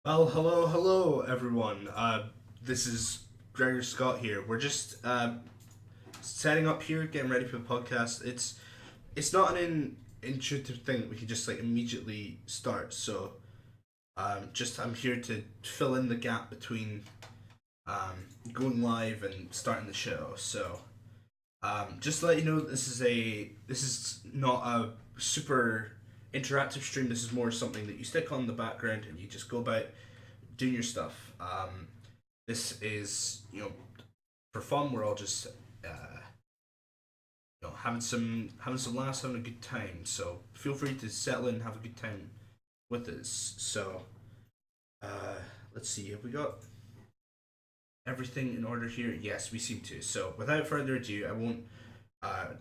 Well, hello, everyone. This is Gregor Scott here. We're just setting up here, getting ready for the podcast. It's not an intuitive thing that we can just like immediately start. So, just I'm here to fill in the gap between going live and starting the show. So, just to let you know, this is not a super interactive stream. This is more something that you stick on in the background and you just go about doing your stuff. This is for fun. We're all just having some laughs, having a good time. So feel free to settle in, and have a good time with us. So let's see. Have we got everything in order here? Yes, we seem to. So without further ado, I won't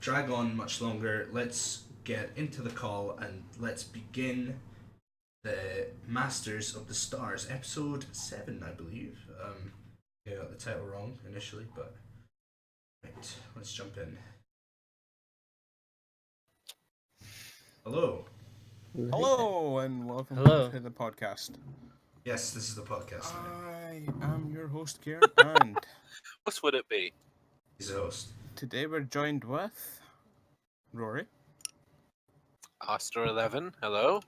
drag on much longer. Let's get into the call and let's begin the Masters of the Stars, episode 7, I believe. I got the title wrong initially, but right, let's jump in. Hello. Hello and welcome Hello. to the podcast. Yes, this is the podcast. I am your host, Kieran, and What would it be? He's a host. today we're joined with Rory. Astor 11, hello?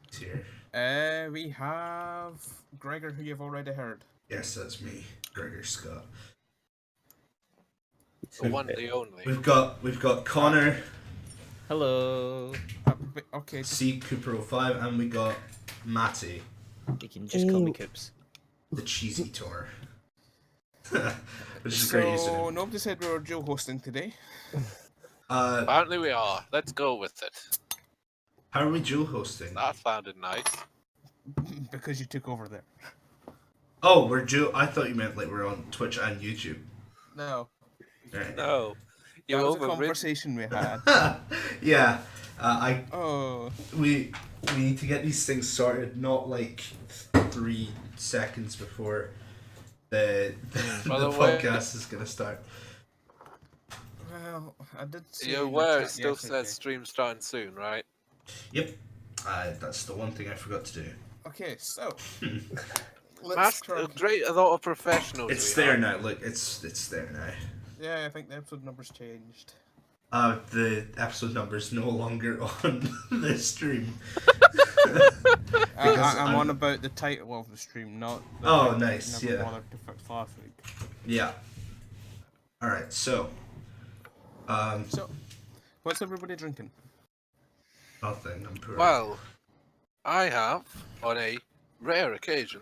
He's here. We have Gregor, who you've already heard. Yes, that's me, Gregor Scott. The one, the only. We've got Connor, Hello. Okay, C Cooper 05, and we got Matty, You can just call me Coops. the cheesy tour. Which is a great so username. nobody said we were dual hosting today. Apparently we are. Let's go with it. How are we dual hosting? That sounded nice. Because you took over there. Oh, we're dual. I thought you meant like we're on Twitch and YouTube. No, Right. No. You that was a overrid- conversation we had. Yeah. Oh, We need to get these things sorted, not like 3 seconds before the By the the way- podcast is gonna start. well, I did see. You're in the aware it chat still yesterday. says stream starting soon, right? Yep. That's the one thing I forgot to do. Okay, so let's Master, try. great, a lot of professionals. It's we there have. now. Look, it's there now. Yeah, I think the episode number's changed. The episode number's no longer on the stream. I'm on about the title of the stream, not. The Oh, thing that nice, Never yeah. bothered to fix last week. Yeah. All right. So, So, what's everybody drinking? nothing. I'm poor. Well, I have, on a rare occasion,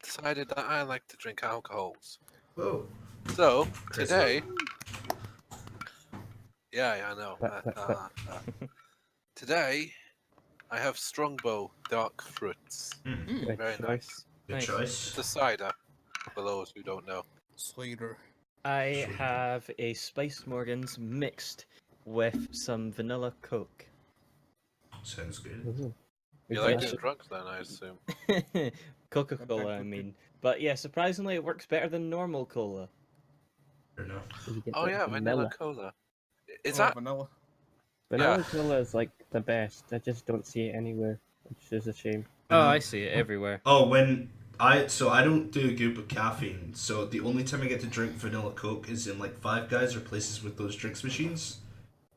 decided that I like to drink alcohols. Whoa. So, Chris. today... Yeah, I know. Today, I have Strongbow Dark Fruits. Mm, Very nice. good Nice. choice. It's a cider, for those who don't know. Slater. I Sure. have a Spice Morgans mixed with some vanilla Coke. Sounds good. You like Yeah. getting drunk then, I assume. Coca-Cola, I mean. But yeah, surprisingly, it works better than normal cola. Fair enough. Oh yeah, vanilla cola. Is Oh, that... vanilla? Vanilla Yeah. cola is like the best. I just don't see it anywhere, which is a shame. Oh, I see it everywhere. Oh, I don't do good with caffeine, so the only time I get to drink vanilla Coke is in like Five Guys or places with those drinks machines.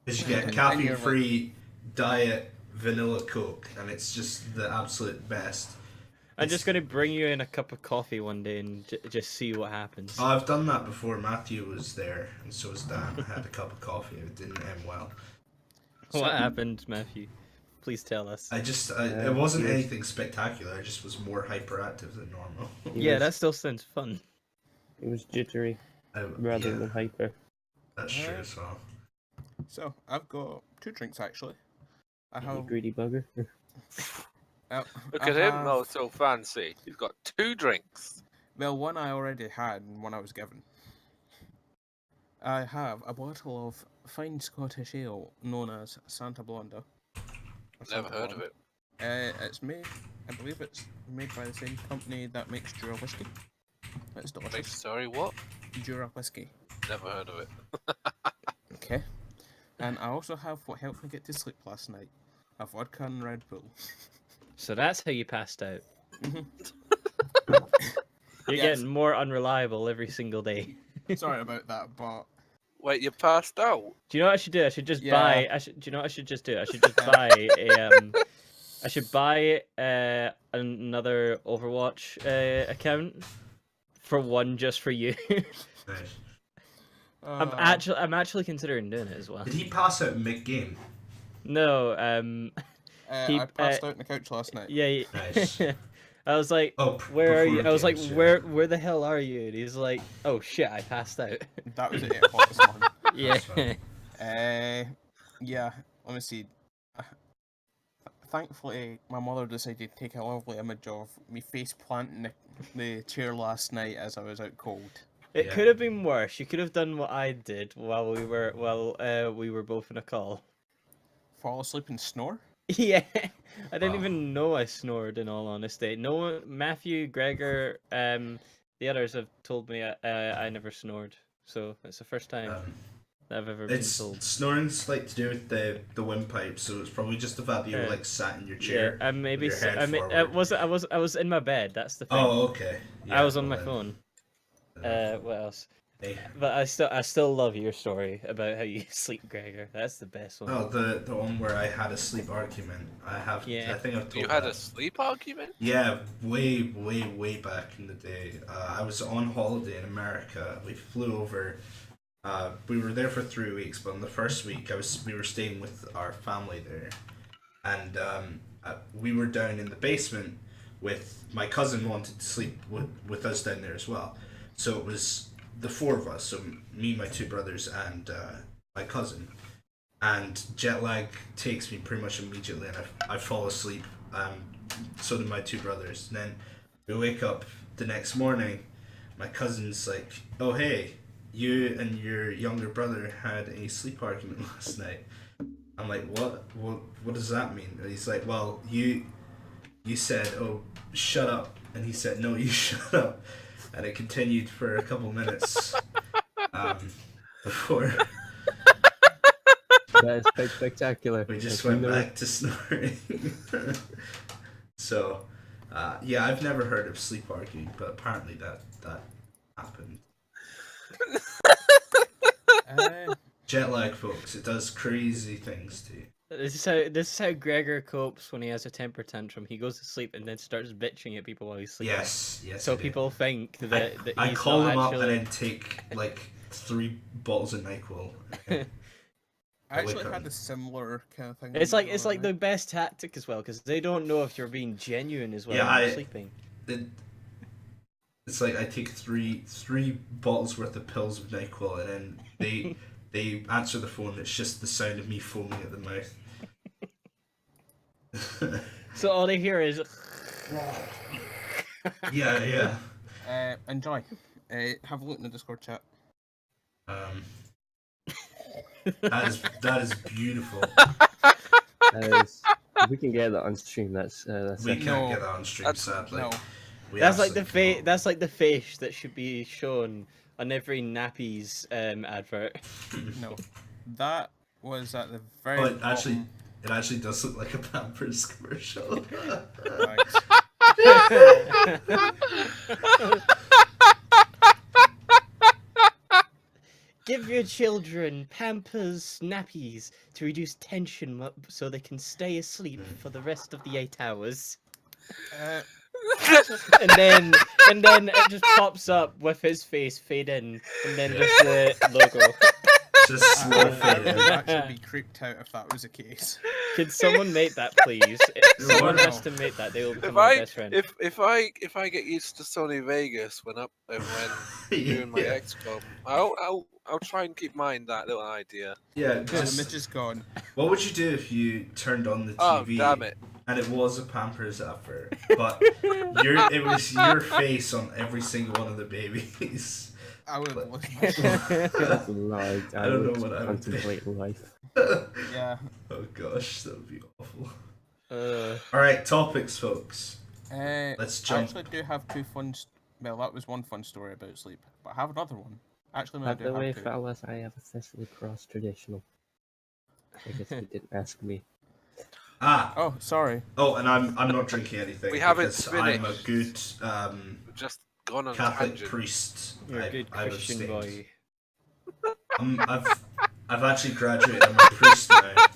Because you get And caffeine-free diet vanilla Coke, and it's just the absolute best. I'm just going to bring you in a cup of coffee one day and just see what happens. Oh, I've done that before. Matthew was there, and so was Dan. I had a cup of coffee. It didn't end well. What happened, Matthew? Please tell us. It wasn't yes. anything spectacular. I just was more hyperactive than normal. Yeah, that still sounds fun. It was jittery I, rather yeah, than hyper. that's true as well. So, I've got 2 drinks actually. I You have. greedy bugger. Look I at him, have- oh so fancy. He's got 2 drinks. Well, one I already had and one I was given. I have a bottle of fine Scottish ale known as Santa Blonda. or Never Santa heard of Blonde. it. It's made, I believe it's made by the same company that makes Jura whiskey. It's Wait, delicious. sorry, what? Jura whiskey. Never heard of it. Okay. And I also have what helped me get to sleep last night. A vodka and Red Bull. So that's how you passed out. You're Yes. getting more unreliable every single day. Sorry about that, but Wait, you passed out? Do you know what I should do? I should just Yeah. buy. Do you know what I should just do? I should just buy a. I should buy another Overwatch account for one just for you. Nice. I'm actually considering doing it as well. Did he pass out mid-game? No, he- I passed out on the couch last night. yeah. Nice. I was like, Oh, where are you? before I was like, games, yeah. where the hell are you? And he's like, oh shit, I passed out. That was at 8 o'clock this morning. Yeah. fine. Yeah, let me see. Thankfully, my mother decided to take a lovely image of me face planting the chair last night as I was out cold. It Yeah. could have been worse. You could have done what I did while we were both in a call. Fall asleep and snore? Yeah, I didn't Wow. even know I snored. In all honesty, no one, Matthew, Gregor, the others have told me I never snored. So it's the first time that I've ever been It's told. snoring's like to do with the windpipe, so it's probably just the fact that you were Yeah. like sat in your Yeah, chair. and maybe with your head I forward. was in my bed. That's the thing. Oh, okay. I was on my well phone. then, What else? hey. But I still love your story about how you sleep, Gregor. That's the best one. Oh, the one where I had a sleep argument. I think I've told You had that. a sleep argument? Yeah, way back in the day. I was on holiday in America. We flew over. We were there for 3 weeks, but in the first week, we were staying with our family there, and we were down in the basement with my cousin wanted to sleep with us down there as well. So it was the four of us. So me, my two brothers, and my cousin. And jet lag takes me pretty much immediately, and I fall asleep. So do my two brothers. And then we wake up the next morning. My cousin's like, "Oh hey, you and your younger brother had a sleep argument last night." I'm like, "What? What does that mean?" And he's like, "Well, you said, oh, shut up," and he said, "No, you shut up," and it continued for a couple minutes before That is quite spectacular. we just Like, went you know, back to snoring. So, yeah, I've never heard of sleep arguing, but apparently that happened. Jet lag, folks, it does crazy things to you. This is how Gregor copes when he has a temper tantrum. He goes to sleep and then starts bitching at people while he's sleeping. Yes. So I do. people think that I he's call not him up actually... and then take like 3 bottles of NyQuil. I actually wake up. had a similar kind of thing. It's like the best tactic as well, because they don't know if you're being genuine as well Yeah, when you're I- sleeping. It's like I take three bottles worth of pills of NyQuil, and then they answer the phone. It's just the sound of me foaming at the mouth. So all they hear is... Yeah. Enjoy. Have a look in the Discord chat. That is beautiful. if we can get that on stream, that's We it. can't No. get that on stream, That's- sadly. No. We That's like the absolutely face. That's like the face that should be shown on every nappies advert. No. That was at the very cannot. But actually, bottom. it actually does look like a Pampers commercial. Thanks. Give your children Pampers nappies to reduce tension so they can stay asleep for the rest of the 8 hours. Uh, And then it just pops up with his face fade in, and then just the logo. Just I slow would fading. actually be creeped out if that was the case. Can someone make that, please? Someone no. has to make that. They will become If my I best friend. if I get used to Sony Vegas when doing my Yeah. XCOM, I'll try and keep mind that little idea. Yeah, The just image is gone. what would you do if you turned on the Oh TV damn it! and it was a Pampers advert, but it was your face on every single one of the babies? I would have lost my That's large. I don't know would what I would do. contemplate life. Yeah. Oh gosh, that would be awful. Uh, Alright, topics, folks. Let's I jump. actually do have two fun. Well, that was one fun story about sleep, but I have another one. Actually, no, I By do the have way, two. fellas, I have officially crossed traditional. I guess you didn't ask me. Oh, Oh, sorry. and I'm not drinking anything. We haven't because I'm a finished. good Just gone on Catholic tangent. priest. You're a good I've Christian abstained. boy. I've actually graduated. I'm a priest now.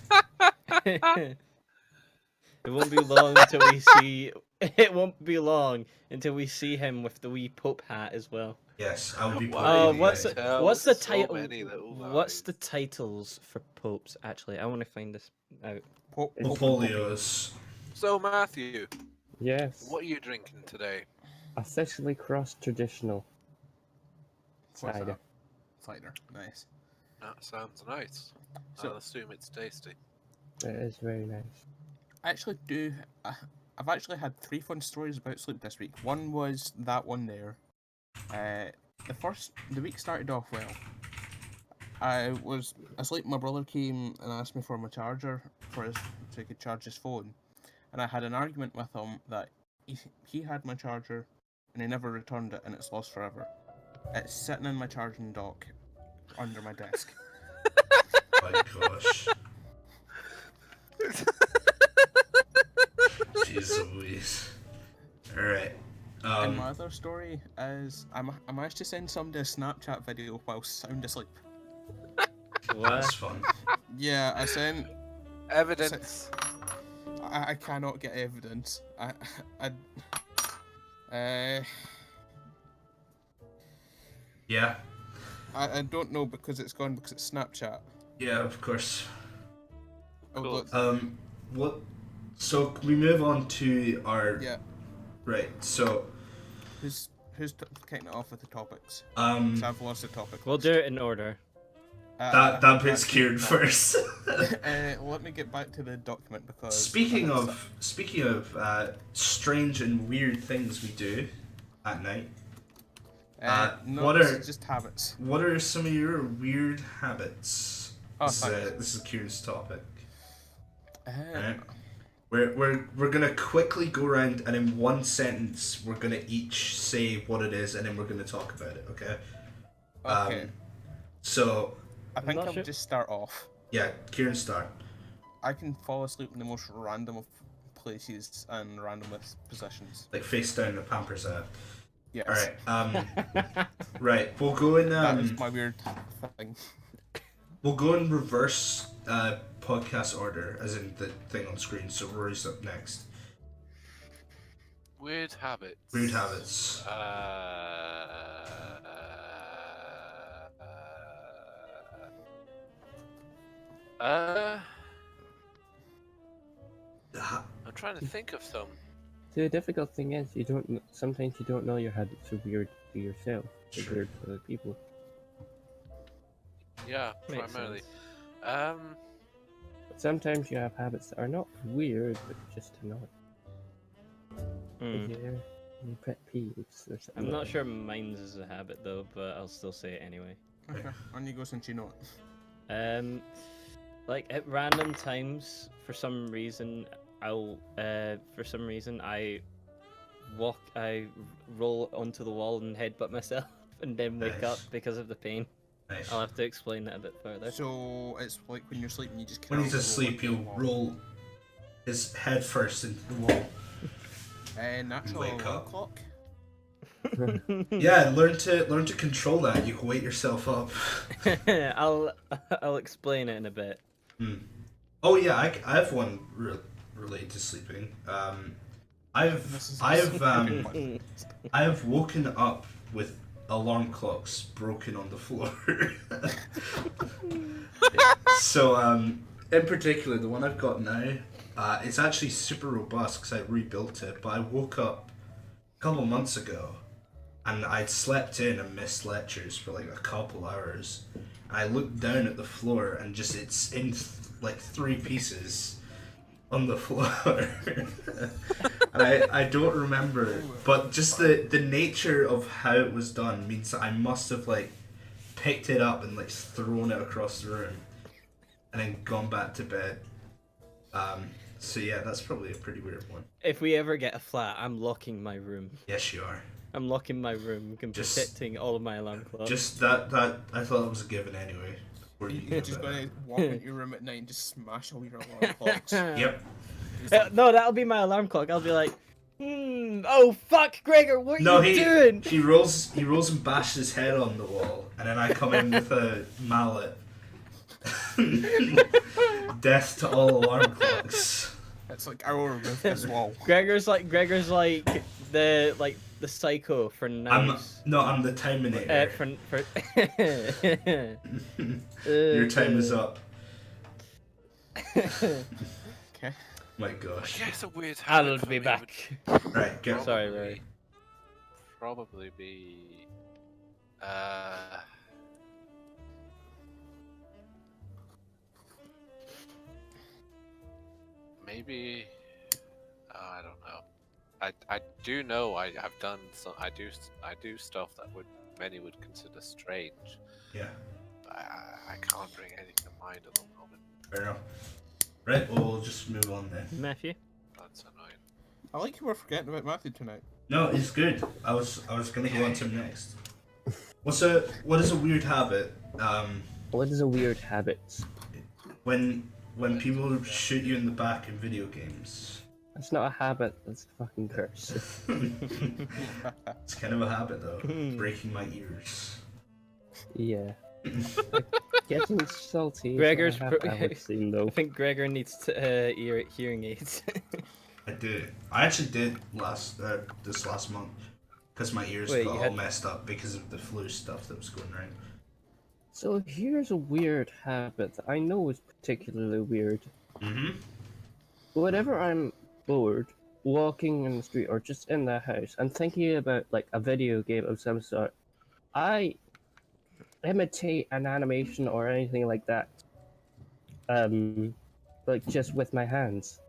It won't be long until we see. It won't be long until we see him with the wee Pope hat as well. Yes, I will be. Wow, putting what's the- it? Tell What's the so title? many little What's the lies. titles for popes? Actually, I want to find this out. Popolios. So Matthew, Yes. what are you drinking today? A Sicily cross traditional What's cider. that? Cider. Nice. That sounds nice. So- I'll assume it's tasty. It is very nice. I actually do. I've actually had 3 fun stories about sleep this week. One was that one there. The week started off well. I was asleep. My brother came and asked me for my charger so he could charge his phone, and I had an argument with him that he had my charger and he never returned it, and it's lost forever. It's sitting in my charging dock under my desk. My gosh. Jeez Louise. Alright. And my other story is I managed to send somebody a Snapchat video while sound asleep. That's What? fun. Yeah, I sent. Evidence. I cannot get evidence. Yeah. I don't know because it's gone because it's Snapchat. Yeah, of course. Oh, Cool. look, What? So can we move on to our yeah. right? So Who's kicking it off with the topics? um, 'Cause I've lost the topic. We'll do it in order. that bit's Kieran first. Let me get back to the document because. speaking of strange and weird things we do at night, no, what this are- is just habits. what are some of your weird habits? Oh, this, thanks. this is Kieran's topic. Uh, Right. We're gonna quickly go around, and in one sentence we're gonna each say what it is, and then we're gonna talk about it. Okay. Okay. So I think not I'll sure- just start off. yeah, Kieran start. I can fall asleep in the most random of places and random with positions. Like face down, the Pampers out. Yes. All right. Right. We'll go in. That is my weird thing. We'll go in reverse podcast order, as in the thing on screen. So Rory's up next. Weird habits. Weird habits. I'm trying to think of some. The difficult thing is, sometimes you don't know your habits are weird for yourself, they're Sure. weird for other people. Yeah, Makes primarily. sense. But sometimes you have habits that are not weird, but just annoying. Hmm. Yeah, any pet peeves or something. I'm like not that. sure mine's is a habit though, but I'll still say it anyway. Okay. On you go since you know it. Like at random times, for some reason, I roll onto the wall and headbutt myself, and then wake up Nice. because of the pain. Nice. I'll have to explain that a bit further. So it's like when you're sleeping, you just When can't he's asleep, roll he'll into the wall. roll his head first into the wall. Natural Wake alarm up. clock. Yeah, learn to control that. You can wake yourself up. I'll explain it in a bit. Oh yeah, I have one related to sleeping. This is I have woken up with alarm clocks broken on the floor. So in particular, the one I've got now, it's actually super robust because I rebuilt it. But I woke up a couple months ago, and I'd slept in and missed lectures for like a couple hours. And I looked down at the floor, and just it's in like 3 pieces on the floor. And I don't remember, but just the nature of how it was done means that I must have like picked it up and like thrown it across the room and then gone back to bed. So yeah, that's probably a pretty weird one. If we ever get a flat, I'm locking my room. Yes, you are. I'm locking my room and Just- protecting all of my alarm clocks. Just that I thought it was a given anyway. Where you You're get just that. going to walk into your room at night and just smash all your alarm clocks. Yep. No, that'll be my alarm clock. I'll be like, Oh fuck, Gregor, what are No, you doing? he rolls and bashes his head on the wall, and then I come in with a mallet. Death to all alarm clocks. It's like I will remove this wall. Gregor's like the psycho for knives. I'm the Timinator. Your time is up. Okay. My I gosh. guess a weird I'll habit for be me back. Right, get would Sorry, Ray. probably be maybe I don't know. I do know I have done some I do stuff that many would consider strange. Yeah, I can't bring anything to mind at the moment. fair enough. Right, well, we'll just move on then. Matthew? That's annoying. I like you were forgetting about Matthew tonight. No, it's good. I was gonna go on to him next. What is a weird habit? What is a weird habit? When people shoot you in the back in video games. That's not a habit, that's a fucking curse. It's kind of a habit though. Breaking my ears. Yeah. Getting salty. Gregor's is not a habit I would seem, though. I think Gregor needs hearing aids. I did. I actually did this last month because my ears Wait, got you all had- messed up because of the flu stuff that was going around. So here's a weird habit that I know is particularly weird. Mm-hmm. Whenever I'm bored, walking in the street or just in the house, and thinking about like a video game of some sort, I imitate an animation or anything like that. Like just with my hands.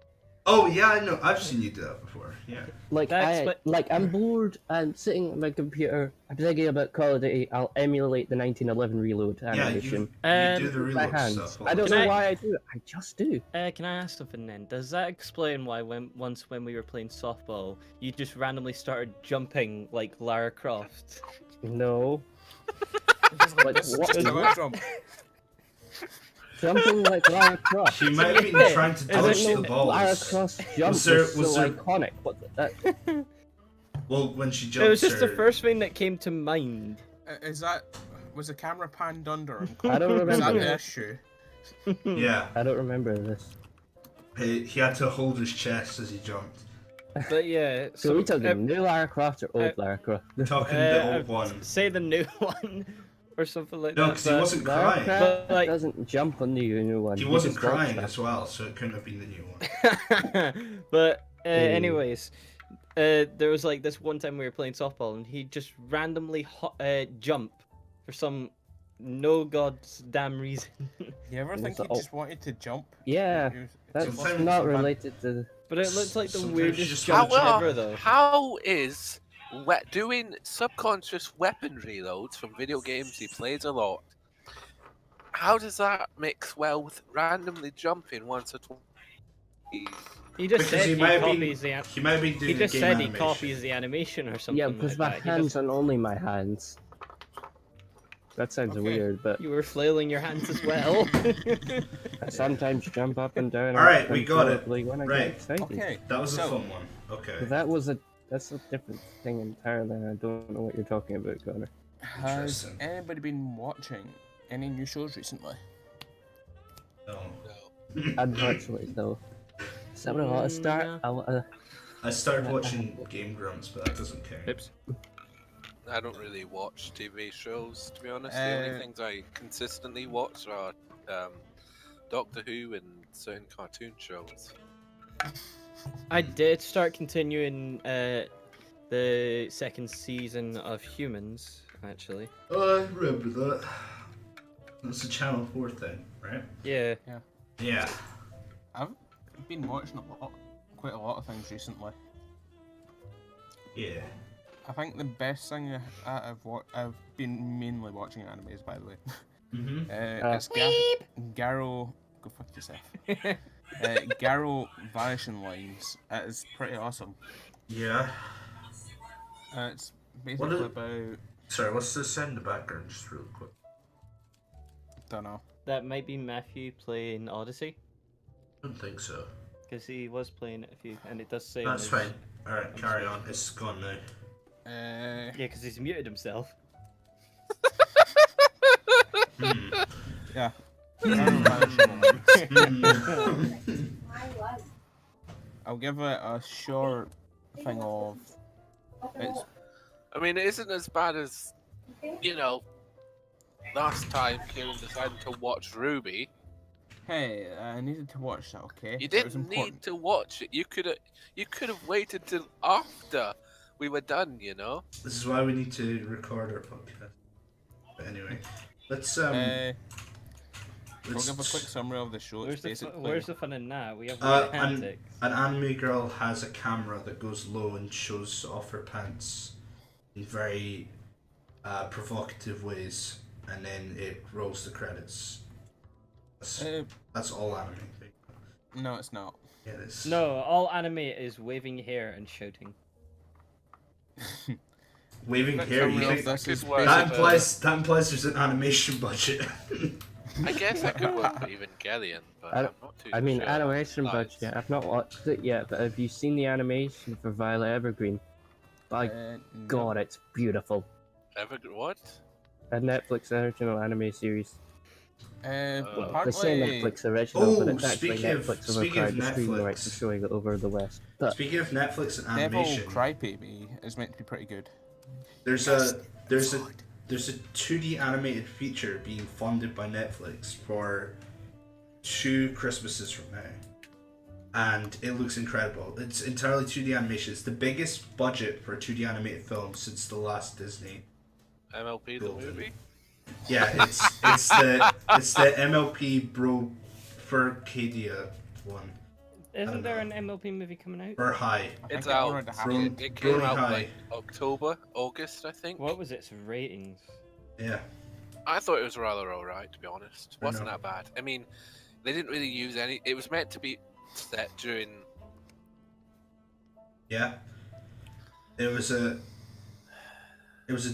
Oh yeah, I know. I've seen you do that before. Yeah. Like That's I'm bored. I'm sitting on my computer. I'm thinking about Call of Duty. I'll emulate the 1911 reload Yeah, animation. you do the with my reload hands. stuff. all I the don't Can know time. why I do it. I just do. Can I ask something then? Does that explain why when we were playing softball, you just randomly started jumping like Lara Croft? No. Just like Like, this, what- just what? jump. Jumping like Lara Croft. She might have been Yeah. trying to I dodge don't the know. balls. Lara Croft's jump Was there- was was so there- iconic. But Well, when she jumps, It was just the her- first thing that came to mind. Was the camera panned under him? I don't Was that remember. the issue? Yeah, I don't remember this. he had to hold his chest as he jumped. But yeah, So we talking new Lara Croft or old uh, Lara Croft? Talking the old one. say the new one or something like No, that. because he but- wasn't Lara crying. Croft But, like- doesn't jump on the new one. He wasn't just walks crying back. as well, so it couldn't have been the new one. But Hey. anyways, there was like this one time we were playing softball and he just randomly jump for some no god's damn reason. You ever think was he the- just wanted to jump? Yeah, He was- that's Sometimes- not related to. But it looked like the Sometimes you weirdest just jump wanna ever though. How is doing subconscious weapon reloads from video games he plays a lot? How does that mix well with randomly jumping once or twice? He just Because said he he might have been, copies the. he might have been doing He just game said he animation. copies the animation or something. Yeah, because my like that. He hands doesn't- and only my hands. That sounds Okay. weird, but You were flailing your hands as well. I sometimes jump up and down. Alright, we got it. uncontrollably when I Right. get excited. Okay. That was a So- fun one. Okay. That's a different thing entirely. I don't know what you're talking about, Connor. Has Interesting. anybody been watching any new shows recently? No. Unfortunately, though. So I want to start. No. I want to. I started watching Game Grumps, but that doesn't count. Oops. I don't really watch TV shows, to be honest. The only things I consistently watch are Doctor Who and certain cartoon shows. I did start continuing the second season of Humans, actually. Oh, I remember that. That's a Channel 4 thing, right? Yeah. Yeah. I've been watching quite a lot of things recently. Yeah. I think the best thing I've been mainly watching animes, by the way. Mm-hmm. It's Garo. Go fuck yourself. Garo Vanishing Lines. It is pretty awesome. Yeah. It's basically is- about. Sorry, what's this sound in the background, just real quick? Don't know. That might be Matthew playing Odyssey, I don't think so. because he was playing it a few, and it does say. on That's his- fine. Alright, carry on. It's gone now. Yeah, because he's muted himself. Hmm. Yeah. I'll give it a short thing of. It's I mean, it isn't as bad as, last time Kieran decided to watch Ruby. hey, I needed to watch that. Okay. You It was didn't need important. to watch it. You could have waited till after we were done. This is why we need to record our podcast. But anyway, let's We'll let's give a quick summary of the show. It's basically. Where's the fun in that? We have Uh, weird antics. an anime girl has a camera that goes low and shows off her pants in very provocative ways, and then it rolls the credits. That's all anime. No, it's not. Yeah, it is. No, all anime is waving hair and shouting. Waving Quick hair. You summary of think this could is work. that implies there's an animation budget? I guess I could work for Evangelion, but I- I'm not too I mean, sure. animation Lies. budget. I've not watched it yet, but have you seen the animation for Violet Evergreen? By No. God, it's beautiful. What? A Netflix original anime series. Uh, Well, They say partly. Netflix original, but Oh, it's actually speaking of- Netflix speaking of overcrowded the streaming rights Netflix. and showing it over the West. But Speaking of Netflix and Devil animation, Crybaby is meant to be pretty good. there's a 2D animated feature being funded by Netflix for 2 Christmases from now, and it looks incredible. It's entirely 2D animation. It's the biggest budget for a 2D animated film since the last Disney. MLP the Golden. movie? Yeah, it's the MLP Bro Furcadia one. Isn't there know. an MLP movie coming out? Or High. think It's it out. already Bro, happened. It came Brony out High. like October, August, I think. What was its ratings? Yeah. I thought it was rather alright, to be honest. I Wasn't know. that bad. I mean, they didn't really use any. It was meant to be set during. Yeah. It was a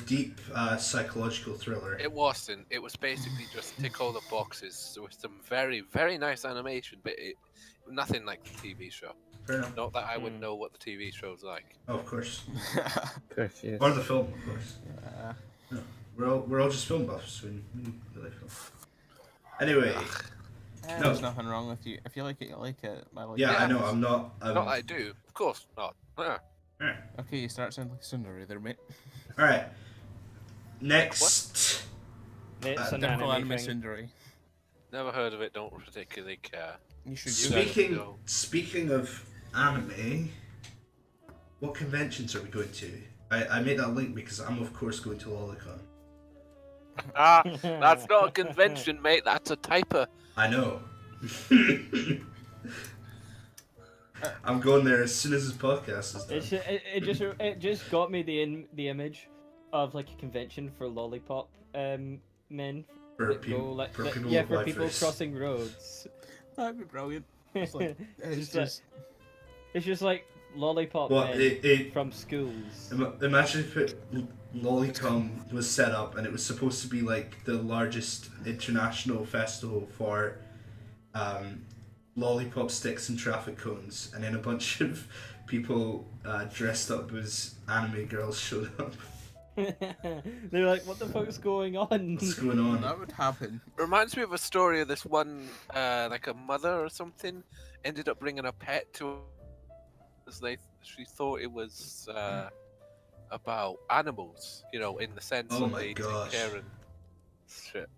deep psychological thriller. It wasn't. It was basically just tick all the boxes with some very, very nice animation, but nothing like the TV show. Fair enough. Not that I would Hmm. know what the TV show's like. Oh, of course. of course, yes. Or the film, of course. Uh, We're all just film buffs. We like film. Anyway, No. There's nothing wrong with you. If you like it, you like it. I like yeah, it. I know. I'm not. Not that I do. Of course not. Okay, you start sounding like a Sundari there, mate. All right. Next. It's an Typical anime anime thing. Sundari. Never heard of it. Don't particularly care. You should You do guys that. know. Speaking of anime, what conventions are we going to? I made that link because I'm of course going to Lolicon. Ah, that's not a convention, mate. That's a typer. I know. I'm going there as soon as this podcast is done. It just got me the image of like a convention for lollipop men. For that people, go, like, for that- people yeah, with for white people face. crossing roads. That'd be brilliant. It's like, it's Just like- just It's just like lollipop Well, men it from schools. imagine if Lolicon was set up and it was supposed to be like the largest international festival for lollipop sticks and traffic cones, and then a bunch of people dressed up as anime girls showed up. They're like, what the fuck's going on? What's going on? that would happen. Reminds me of a story of this one, like a mother or something, ended up bringing a pet to us. She thought it was about animals, in the sense Oh of my they gosh. take care and shit.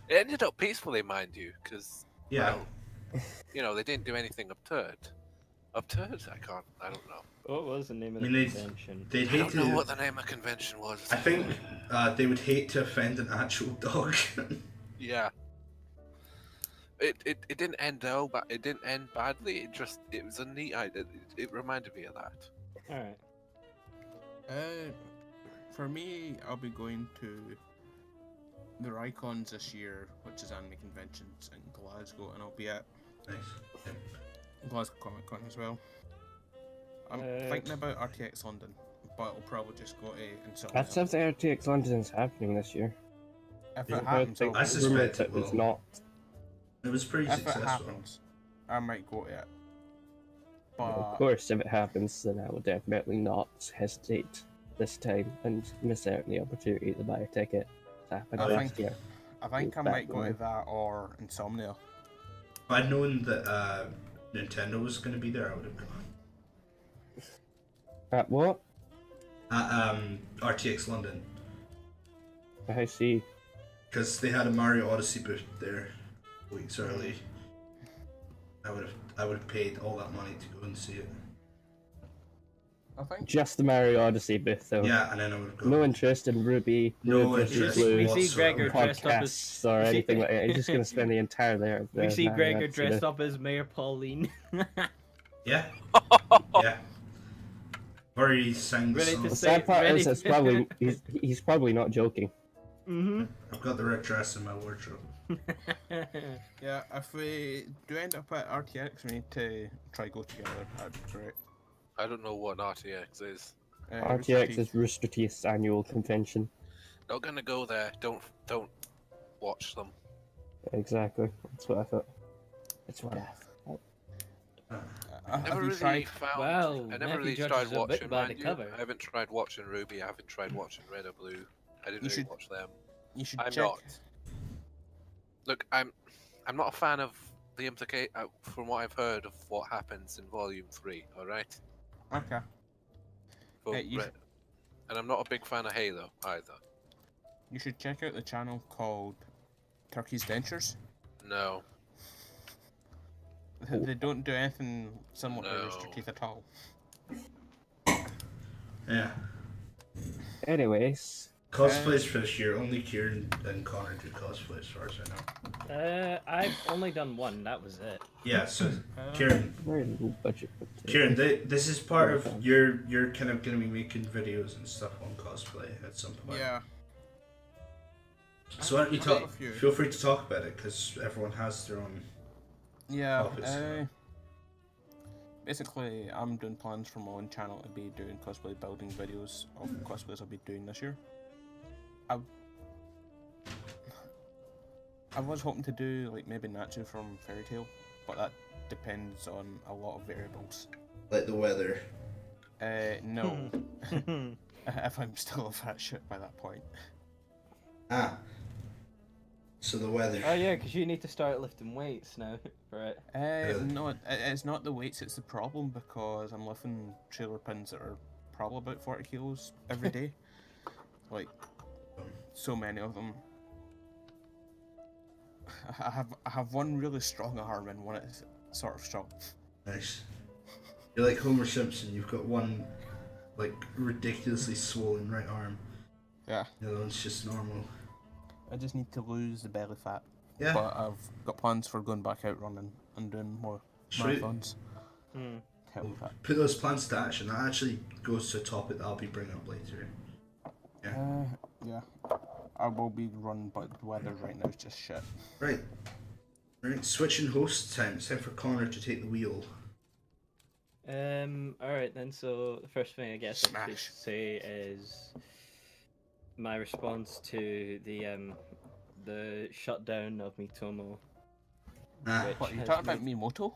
It ended up peacefully, mind you, because Yeah. they didn't do anything absurd. Absurd? I don't know. What was the name of I the mean, convention? They'd I hate don't know to. what the name of convention was. I think they would hate to offend an actual dog. Yeah. It didn't end though, but it didn't end badly. It was a neat idea. It reminded me of that. Alright. For me, I'll be going to the Rycons this year, which is anime conventions in Glasgow, and I'll be at Nice. Glasgow Comic Con as well. I'm thinking about RTX London, but I'll probably just go to Insult. That's if the RTX London is happening this year. If Yeah, it happens, think I I'll, suspect rumored it that it's will. not. It was pretty if it successful. happens, I might go to it. Of But course, if it happens, then I will definitely not hesitate this time and miss out on the opportunity to buy a ticket. It happened I last think- year. I think I Back might go to when- that or Insomnia. If I'd known that Nintendo was going to be there, I would have gone. At what? At RTX London, I see. because they had a Mario Odyssey booth there weeks early. I would have paid all that money to go and see it. I think. Just the Mario Odyssey booth, though. Yeah, and then I would have gone. No interest in Ruby, No Blue versus interest Blue, We see whatsoever. Gregor dressed up as. podcasts, or we see- anything like that. You're just going to spend the entire day at the We see Mario Gregor Odyssey dressed booth. up as Mayor Pauline. Yeah. Yeah. Very sang the Ready to song. The say- sad part ready is, it's to- probably he's probably not joking. Mm-hmm. I've got the right dress in my wardrobe. Yeah, if we do end up at RTX, we need to try go together. That'd be great. I don't know what RTX is. RTX is Rooster Teeth's annual convention. Not gonna go there. Don't watch them. Exactly. That's what I thought. That's what I thought. Have Never you really tried? found. Well, I never Matthew really Judge tried is a bit watching. by the Mind you, cover. I haven't tried watching Ruby. I haven't tried watching Red or Blue. I didn't You really should- watch them. You should I'm check. not. Look, I'm not a fan of the from what I've heard of what happens in Volume 3. All right. Okay. For Hey, you Red- And I'm not a big fan of Halo either. You should check out the channel called Turkey's Dentures. No. They don't do anything similar to Rooster No. Teeth at all. Yeah. Anyways, Cosplays for this year. Only Kieran and Connor do cosplay as far as I know. I've only done one. That was it. Yeah, so Kieran, very little budget. But, Kieran, this is part of you're kind of gonna be making videos and stuff on cosplay at some point. Yeah. So why don't you I've got talk? a few. Feel free to talk about it because everyone has their own. Yeah. Obviously. Basically, I'm doing plans for my own channel to be doing cosplay building videos of cosplays I'll be doing this year. I was hoping to do like maybe Natsu from Fairy Tail, but that depends on a lot of variables. Like the weather. No. If I'm still a fat shit by that point. Ah. So the weather. Oh yeah, because you need to start lifting weights now, right? No, it's not the weights, it's the problem because I'm lifting trailer pins that are probably about 40 kilos every day. Like, so many of them. I have one really strong arm and one is sort of strong. Nice. You're like Homer Simpson. You've got one, like ridiculously swollen right arm. Yeah, The other one's just normal. I just need to lose the belly fat. Yeah. But I've got plans for going back out running and doing more Sweet. marathons. Hmm. Hell with that. Put those plans to action. That actually goes to a topic that I'll be bringing up later. Yeah. I will be running, but the weather right now is just shit. Right. Right. Switching host time. It's time for Connor to take the wheel. Alright then, so the first thing I guess I could Smash. say is my response to the shutdown of Mitomo. Ah. Which What, are you has talking about made- Miyamoto?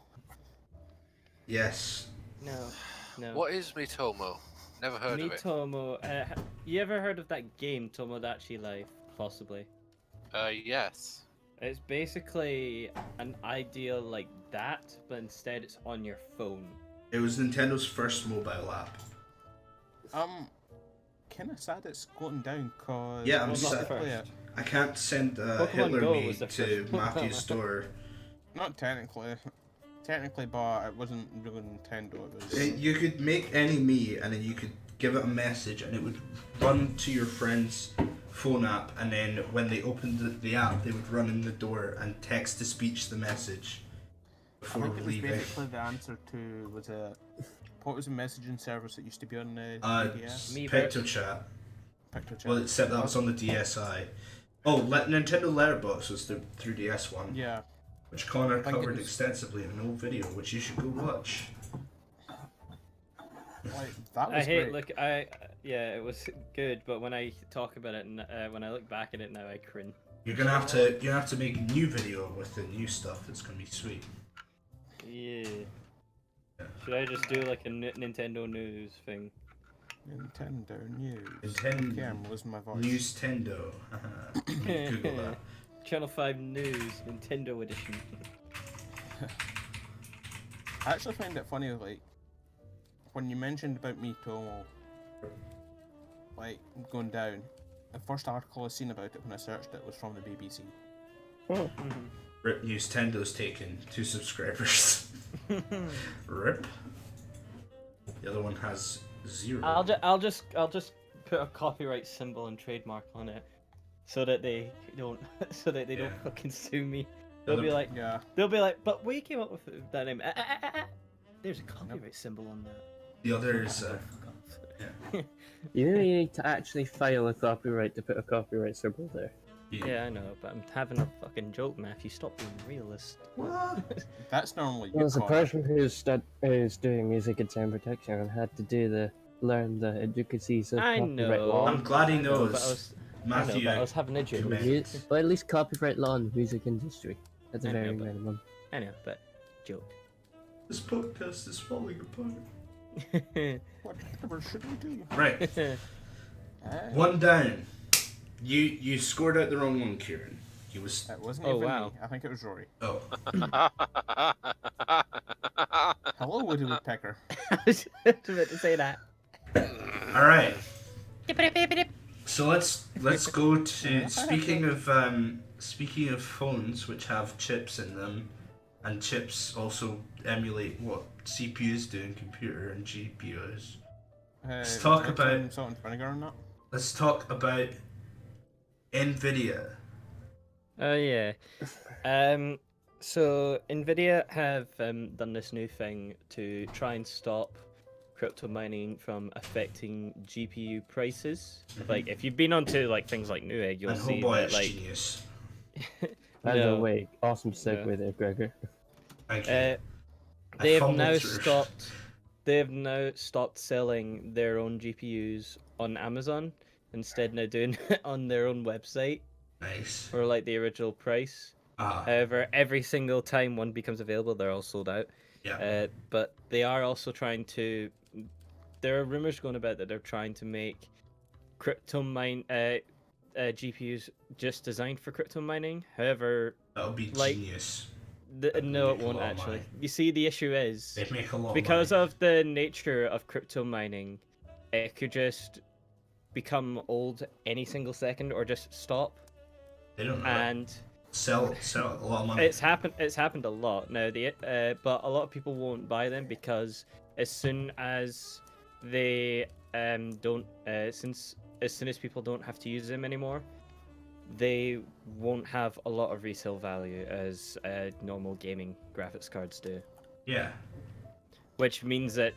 Yes. No. What is Mitomo? Never heard of it. Mitomo, you ever heard of that game, Tomodachi Life? Possibly. Yes. It's basically an idea like that, but instead it's on your phone. It was Nintendo's first mobile app. Kind of sad it's going down because Yeah, I'm Well, not sad. first. I can't send Pokemon Hitler Go me was the to first. Matthew's store. Not technically, but it wasn't really Nintendo. It was. You could make any me, and then you could give it a message, and it would run to your friend's phone app, and then when they opened the app, they would run in the door and text to speech the message I before think it was leaving. basically the answer to what was the messaging service that used to be on the DS? Miiverse. PictoChat. PictoChat. Well, except that was on the DSi. Oh, Nintendo Letterbox was the 3DS one, Yeah. which Connor think it covered was- extensively in an old video, which you should go watch. Like that I was hate great. yeah, it was good, but when I talk about it and when I look back at it now, I cringe. You're gonna have to make a new video with the new stuff. That's gonna be sweet. Yeah. Should I just do like a Nintendo news thing? Nintendo News. Nintendo Okay, I'm losing my voice. Newstendo. Let me Google that. Channel 5 News, Nintendo Edition. I actually find it funny, like, when you mentioned about Miitomo, like, going down, the first article I seen about it when I searched it was from the BBC. Oh, Rip Newstendo's taken 2 subscribers. Rip. The other one has 0. I'll just put a copyright symbol and trademark on it, so that they don't Yeah. fucking sue me. They'll be Other- like, Yeah. but we came up with that name. There's a copyright symbol on that. The other is Fuck off. you need to actually file a copyright to put a copyright symbol there. Yeah, I know, but I'm having a fucking joke, Matthew. Stop being realist. What? That's normally Well, you, as a Connor. person who's doing music and sound protection and had to learn the intricacies of I copyright know. law. I'm glad he I know, knows. but I was Matthew, I was having a joke. commit. But at least copyright law in the music industry at the I know, very but- minimum. I know, but joke. This podcast is falling apart. Whatever should we do? Right, one down. You scored out the wrong one, Kieran. He was. It wasn't Oh, even wow. me. I think it was Rory. Oh, Hello, Woody Woodpecker. I was about to say that. all right. So let's go to speaking of phones which have chips in them, and chips also emulate what CPUs do in computer and GPUs. Let's talk would you like about- some salt and vinegar on that. Let's talk about Nvidia. Oh yeah. So Nvidia have done this new thing to try and stop crypto mining from affecting GPU prices. Like if you've been onto like things like Newegg, you'll And see Homeboy that is like genius. By the No. way, awesome segue there, Gregor. Thank you. uh, I they have fumbled now through. stopped. They have now stopped selling their own GPUs on Amazon. Instead, now doing it on their own website Nice. for like the original price. Ah, However, every single time one becomes available, they're all sold out. yeah. But they are also trying to. There are rumors going about that they're trying to make crypto mine GPUs just designed for crypto mining. However, That'll be like, genius. no, make it a won't lot of actually. money. You see, the issue is They'd make a lot because of money. of the nature of crypto mining, it could just become old any single second or just stop. They don't know. And Sell a lot of money. it's happened a lot now. But a lot of people won't buy them because as soon as they don't as soon as people don't have to use them anymore, they won't have a lot of resale value as normal gaming graphics cards do. Yeah. Which means that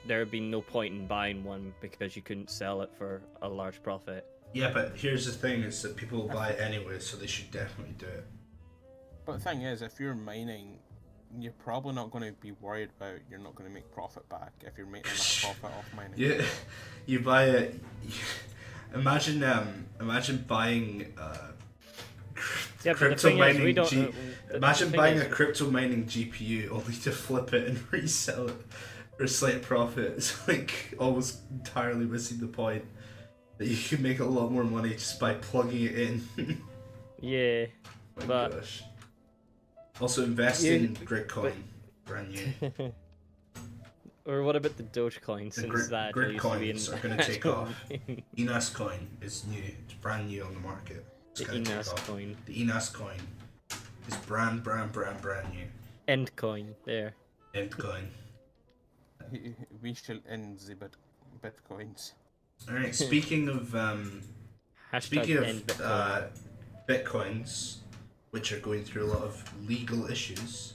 there would be no point in buying one because you couldn't sell it for a large profit. Yeah, but here's the thing: is that people will buy it anyway, so they should definitely do it. But the thing is, if you're mining, you're probably not going to be worried about you're not going to make profit back if you're making enough profit off mining. Yeah, you buy it. Imagine buying Yeah, but the crypto thing is, mining we don't. Imagine the thing buying is- a crypto mining GPU only to flip it and resell it for a slight profit. It's like almost entirely missing the point that you can make a lot more money just by plugging it in. Yeah, My But- gosh. Also invest You- in Gridcoin, brand new. or what about the Dogecoin? The Since grid- that grid actually used to be coins are gonna take actual off. thing. Enas coin is new. It's brand new on the market. It's The gonna take Enas off. coin, The Enas coin is brand new. End coin. There. End coin. We shall end the bitcoins. Alright, speaking of Hashtag end Bitcoin. bitcoins, which are going through a lot of legal issues,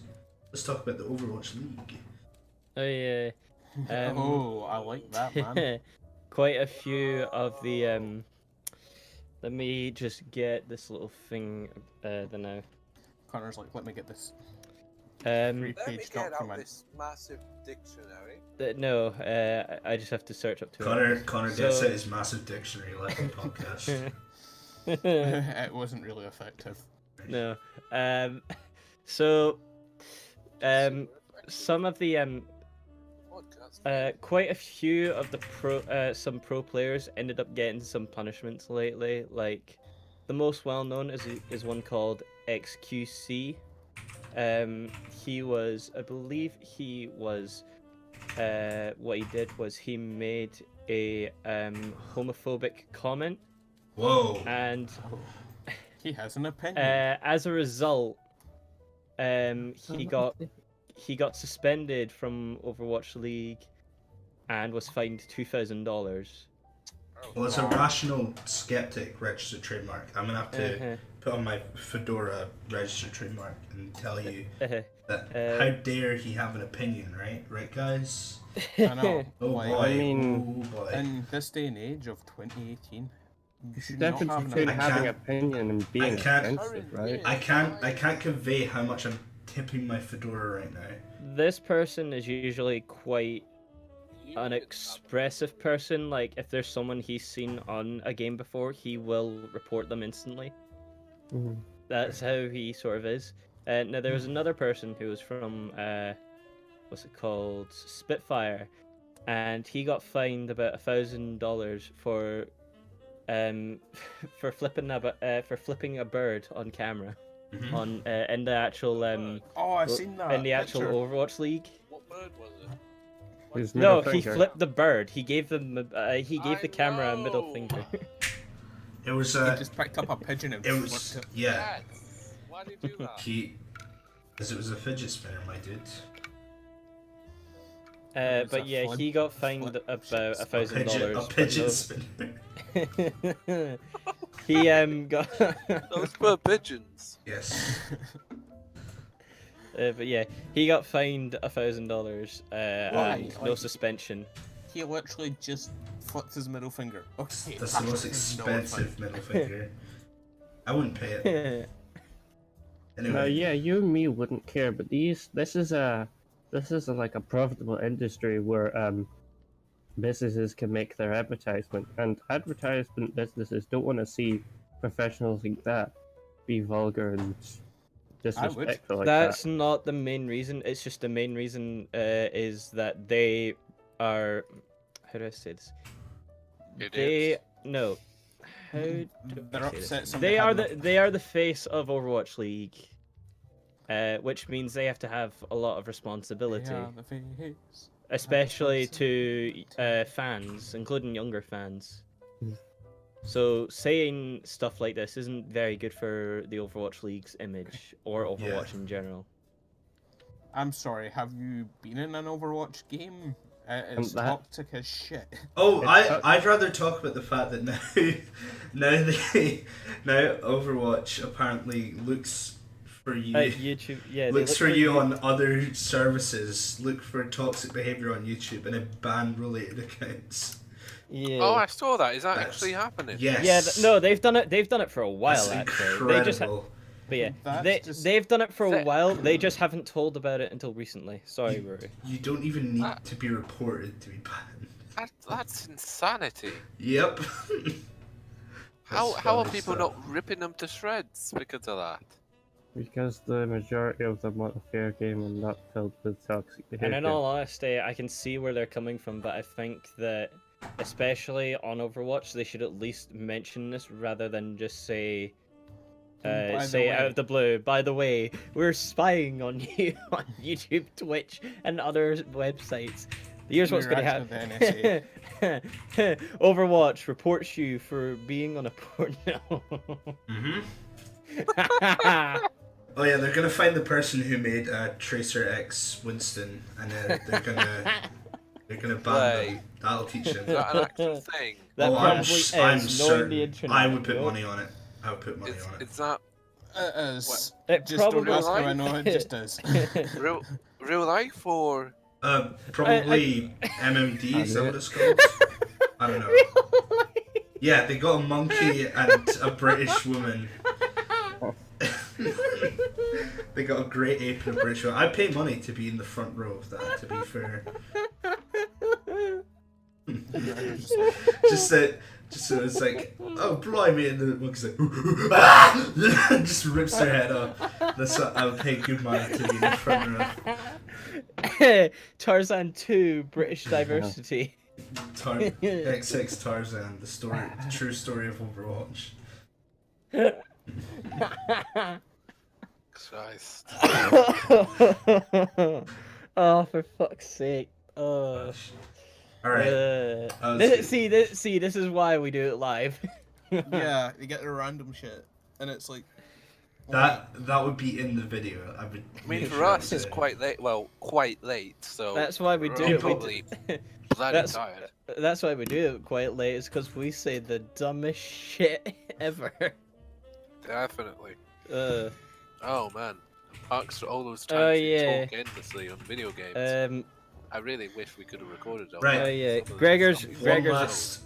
let's talk about the Overwatch League. Oh yeah. Oh, I like that, man. Quite a few of the Let me just get this little thing. The now. Connor's like, let me get this Um. Let me three-page get out document. this massive dictionary. No. I just have to search up to Connor gets So- out his massive dictionary like on podcast. it. It wasn't really effective. No. So, some of the quite a few of the some pro players ended up getting some punishments lately. Like, the most well known is one called XQC. He was, I believe, what he did was he made a homophobic comment, Whoa. and He has an opinion. as a result, he got suspended from Overwatch League and was fined $2,000. Well, as a rational skeptic registered trademark, I'm gonna have to put on my Fedora registered trademark and tell you that how dare he have an opinion, right? Right, guys? I know. Oh Like, boy. I mean, oh boy. in this day and age of 2018, you should The not difference have an between I opinion. having can't- opinion and being can't- offensive, right? I can't convey how much I'm tipping my Fedora right now. This person is usually quite an expressive person. Like, if there's someone he's seen on a game before, he will report them instantly. Mhm. That's how he sort of is. Now, there was another person who was from, what's it called? Spitfire. And he got fined about $1,000 for for flipping a bird on camera Mhm. on in the actual Oh, I've seen that. in the actual picture. Overwatch League. What bird was it? His No, middle he finger. flipped the bird. He gave them. He gave the I camera a middle know. finger. It was He just picked up a pigeon and it flipped was it. yeah. Yes. Why did you do that? Because it was a fidget spinner, my dude. It was But a yeah, flip- he got fined flip about shit. $1,000. A pigeon spinner. He got. Those were pigeons. Yes. But yeah, he got fined $1,000 and no Like- suspension. He literally just flipped his middle finger. Okay, That's the most is no expensive middle finger. I wouldn't pay it. No, Anyway. yeah, you and me wouldn't care, but this is like a profitable industry where businesses can make their advertisement, and advertisement businesses don't want to see professionals like that be vulgar and disrespectful like That's that. not the main reason. It's just the main reason is that they are. How do I say this? Idiots. No. How do They're I say this? upset somebody They are had they are the face of Overwatch League, which means they have to have a lot of responsibility, Yeah, the face. especially to fans, including younger fans. Mm. So saying stuff like this isn't very good for the Overwatch League's image or Yeah. Overwatch in general. I'm sorry, have you been in an Overwatch game? It's that- toxic as shit. Oh, It's- I'd rather talk about the fact that now Overwatch apparently looks for you. YouTube, yeah. they Looks look for you on other services. Look for toxic behavior on YouTube and it ban related accounts. Yeah. Oh, I saw that. Is that That's- actually happening? Yes. Yeah, no, they've done it. They've done it for a while That's actually. They just, incredible. but yeah, That's just- they've done it for a That- while. They just haven't told about it until recently. Sorry, Rory. You don't even need Ah. to be reported to be banned. That's insanity. Yep. How That's are funny people stuff. not ripping them to shreds because of that? Because the majority of them want a fair game and not filled with toxic And behavior. in all honesty, I can see where they're coming from, but I think that, especially on Overwatch, they should at least mention this rather than just say, By the say out way- of the blue. By the way, we're spying on you on YouTube, Twitch, and other websites. Here's what's We're going to actually happen. Overwatch reports you for being on a porno. Mhm. Oh yeah, they're gonna find the person who made Tracer X Winston, and then they're gonna ban Wait. them. That'll teach them. Is that an actual thing? That Oh, probably I'm is. I'm knowing the certain. internet. I would put you know? money on it. I would put money Is, on it. is that It is. It Just don't probably ask how I life. know, it just is. real life or? Probably MMD. Is that what it's called? I don't know. Yeah, they got a monkey and a British woman. They got a great ape and a British woman. I'd pay money to be in the front row of that, to be fair. Just so it's like, oh blimey, and the monkey's like, just rips their head off. That's what I would pay good money to be in the front row. Tarzan 2 British diversity. XX Tarzan, the true story of Overwatch. Christ. Oh, for fuck's sake. Oh. All right. See, this is why we do it live. Yeah, you get the random shit, and it's like That would be in the video. I would. I mean, make for sure us, I it's did. quite late. Well, quite late. So That's why we we're do all it. Probably bloody That's- tired. That's why we do it quite late. Is because we say the dumbest shit ever. Definitely. Uh, Oh man, thanks for all those Oh, times yeah. you talk endlessly on video games. um. I really wish we could have recorded all Right. Oh that. yeah. Some of the Gregor's stuff.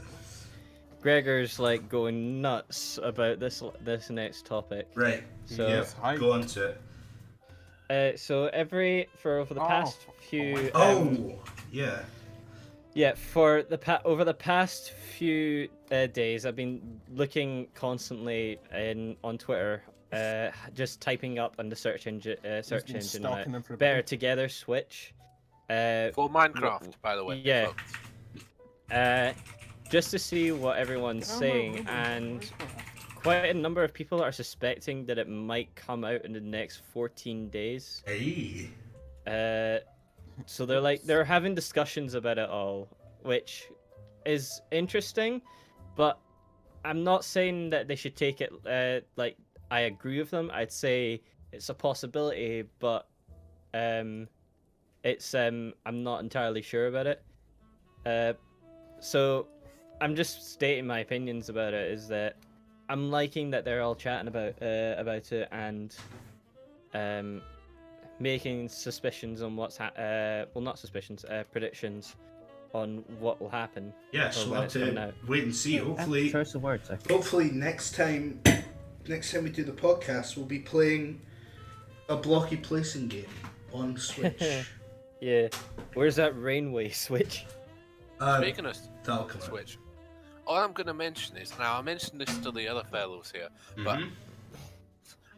Gregor's like going nuts about this next topic. Right. So Yep. Hi. Go on to it. so over the past few Oh, yeah. yeah, over the past few days, I've been looking constantly on Twitter, just typing up on the search engine, stalking everybody. Better Together Switch, For Minecraft, by the way. Yeah. folks. just to see what everyone's saying, and quite a number of people are suspecting that it might come out in the next 14 days. Hey. So they're having discussions about it all, which is interesting, but I'm not saying that they should take it like I agree with them. I'd say it's a possibility, but it's I'm not entirely sure about it. So I'm just stating my opinions about it. Is that I'm liking that they're all chatting about it and making suspicions on what's not suspicions, predictions on what will happen. Yeah, Or so when we'll have it's coming to out. wait and see. Hopefully, Choice of words. I think. hopefully next time we do the podcast, we'll be playing a blocky placing game on Switch. Yeah. Where's that Rainway Switch? Speaking of That'll come Switch, all I'm going to mention is, now I mentioned this to the other fellows here, out. but Mhm.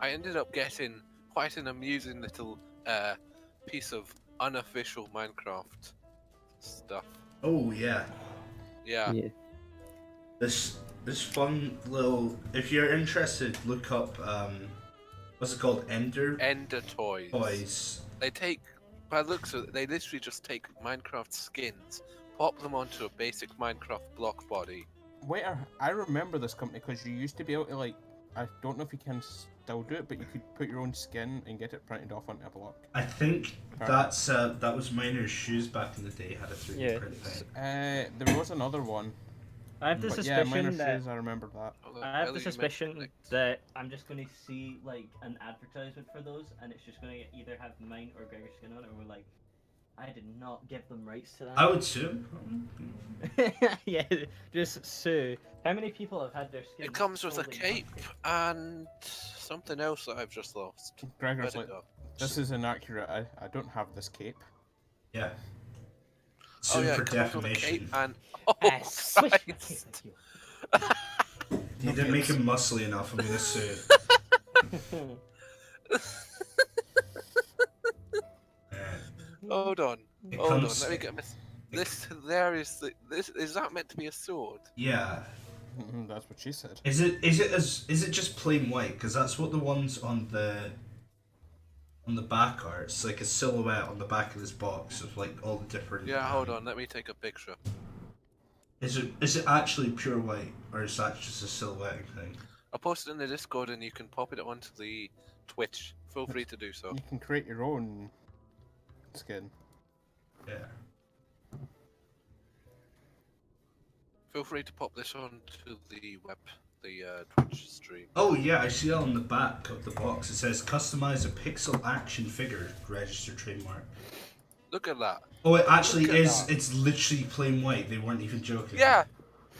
I ended up getting quite an amusing little piece of unofficial Minecraft stuff. Oh yeah, Yeah. Yeah. this fun little. If you're interested, look up what's it called? Ender Ender toys. Toys. They take, by the looks of it, they literally just take Minecraft skins, pop them onto a basic Minecraft block body. Wait, I remember this company because you used to be able to like. I don't know if you can still do it, but you could put your own skin and get it printed off onto a block. I think Alright. that was Miner's Shoes back in the day. Had a 3D Yeah. print thing. There was another one. I have the But yeah, suspicion Minor that Shoes, I remember that. Although, I have now the that you suspicion mention it, that I'm just going to see like an advertisement for those, and it's just going to either have mine or Gregor's skin on it, and we're like, I did not give them rights to that. I would sue. Yeah, just sue. How many people have had their skin? It comes with a stolen? cape and something else that I've just lost. Gregor's Where'd like, it go? this is inaccurate. I don't have this cape. Yeah. Oh Sue yeah, for it comes with a defamation. cape and oh, Swish my cape Christ. with you. You didn't make him muscly enough. I'm gonna sue. Hold on, It hold on. comes- Let me get this. This there is the, this is that meant to be a sword? Yeah. That's what she said. Is it just plain white? Because that's what the ones on the back are. It's like a silhouette on the back of this box of like all the different. Yeah, hold on. Let me take a picture. Is it actually pure white, or is that just a silhouette thing? I'll post it in the Discord and you can pop it onto the Twitch. Feel free to do so. You can create your own skin. Yeah. Feel free to pop this onto the Twitch stream. Oh yeah, I see that on the back of the box. It says customize a pixel action figure, registered trademark. Look at that. Oh, it actually Look at is. that. It's literally plain white. They weren't even joking. Yeah,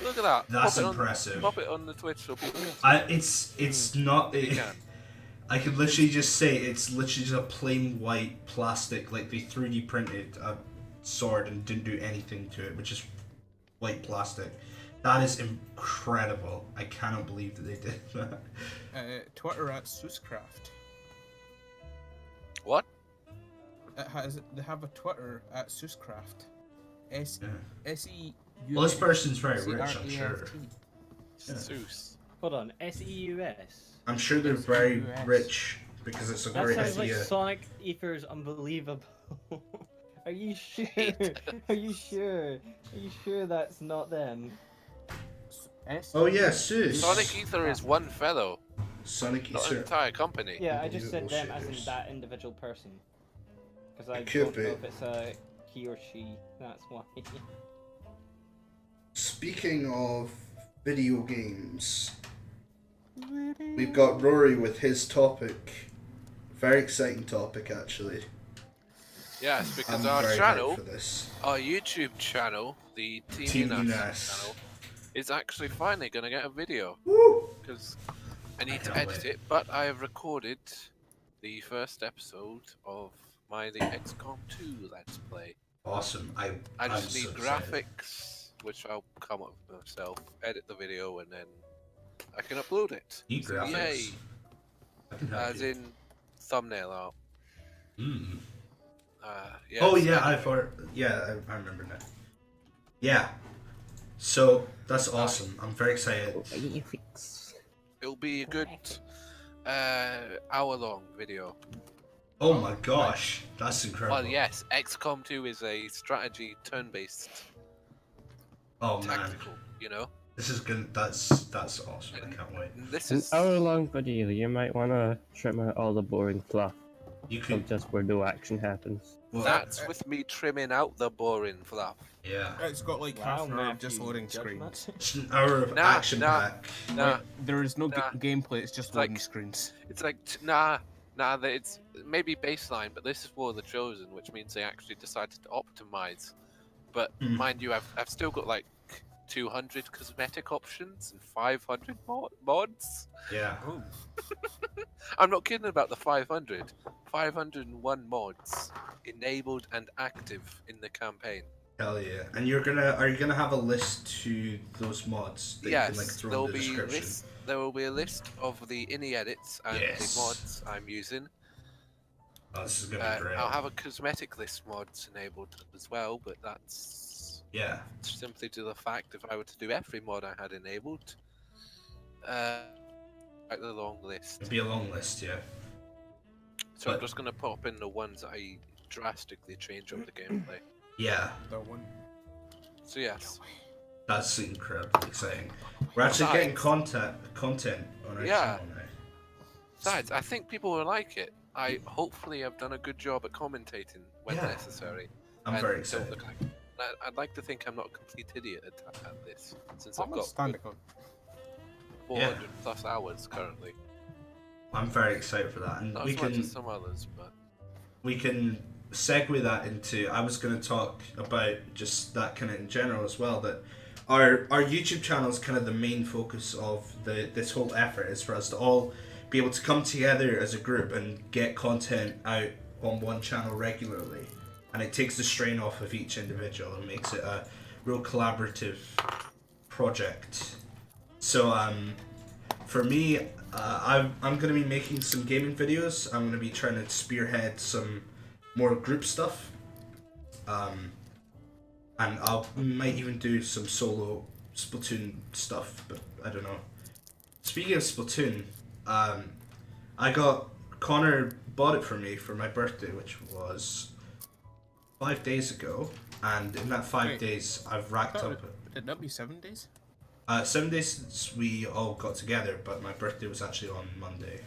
look at that. That's Pop it impressive. Pop it on the Twitch so people can see. It's not. You can. I could literally just say it's literally just a plain white plastic. Like they 3D printed a sword and didn't do anything to it, which is white plastic. That is incredible. I cannot believe that they did that. Twitter at Souscraft. What? They have a Twitter at Seusscraft. S Yeah. S E. Well, this person's very rich, I'm sure. Yeah. Zeus. Hold on, SEUS. I'm sure they're very SEUS. rich because it's a That great sounds like idea. Sonic Ether's unbelievable. Are you sure? Are you sure? Are you sure that's not them? Oh yeah, Zeus. Sonic Ether is one fellow, Sonic not an Ether. entire company. Yeah, I just said them Unbelievable as in shaders. that individual person. Because I It could don't be. know if it's a he or she. That's why. Speaking of video games, we've got Rory with his topic. Very exciting topic, actually. Yes, because I'm our very hyped channel, for this. our YouTube channel, the Team Team Unas Unas. channel, is actually finally going to get a video. Woo! Because I need I to can't edit wait. it, but I have recorded the first episode of the XCOM 2 Let's Play. Awesome. I I'm just need so excited. graphics, which I'll come up with myself, edit the video, and then I can upload it. Need So, graphics. yay! I can help As you. in thumbnail art. Mm. Yes, Oh yeah, anyway. I remember now. Yeah. So that's awesome. I'm very excited. It'll be a good hour-long video. Oh my gosh, that's incredible. Well, yes, XCOM 2 is a strategy turn-based Oh man, tactical. You know, this is gonna. That's awesome. I can't wait. this An is hour-long video. You might want to trim out all the boring fluff You of could. just where no action happens. Well, that's with me trimming out the boring fluff. yeah. It's got like half an hour of just loading screens. It's an hour of Nah, action nah. pack. Nah, Like, there is no Nah. gameplay. It's just It's like- loading screens. it's like nah. It's maybe baseline, but this is War of the Chosen, which means they actually decided to optimize. But Hmm. mind you, I've still got like 200 cosmetic options and 500 mods. Yeah. Oh. I'm not kidding about the 500. 501 mods enabled and active in the campaign. Hell yeah. And are you gonna have a list to those mods that you can like Yes, throw there in will the be description? there will be a list of the ini edits and Yes. the mods I'm using. Oh, this is gonna be great. I'll have a cosmetic list mods enabled as well, but that's Yeah. simply to the fact if I were to do every mod I had enabled, like the long list. It'd be a long list, yeah. So I'm but- just gonna pop in the ones that I drastically change up the gameplay. Yeah. That one. So yes, That's incredibly exciting. We're actually getting content on our Yeah. channel now. besides, I think people will like it. I hopefully have done a good job at commentating when Yeah. necessary. I'm and very don't excited. look like- I'd like to think I'm not a complete idiot at this, since I'm I've gonna got stand it. 400 plus hours currently. I'm very excited for that, and Not we as much can as some others, but segue that into. I was going to talk about just that kind of in general as well. That our YouTube channel is kind of the main focus of this whole effort is for us to all be able to come together as a group and get content out on one channel regularly, and it takes the strain off of each individual and makes it a real collaborative project. So for me, I'm going to be making some gaming videos. I'm going to be trying to spearhead some more group stuff. And might even do some solo Splatoon stuff, but I don't know. Speaking of Splatoon, Connor bought it for me for my birthday, which was 5 days ago. And in that 5 Wait. days, I've racked That up. Did that be 7 days? 7 days since we all got together, but my birthday was actually on Monday.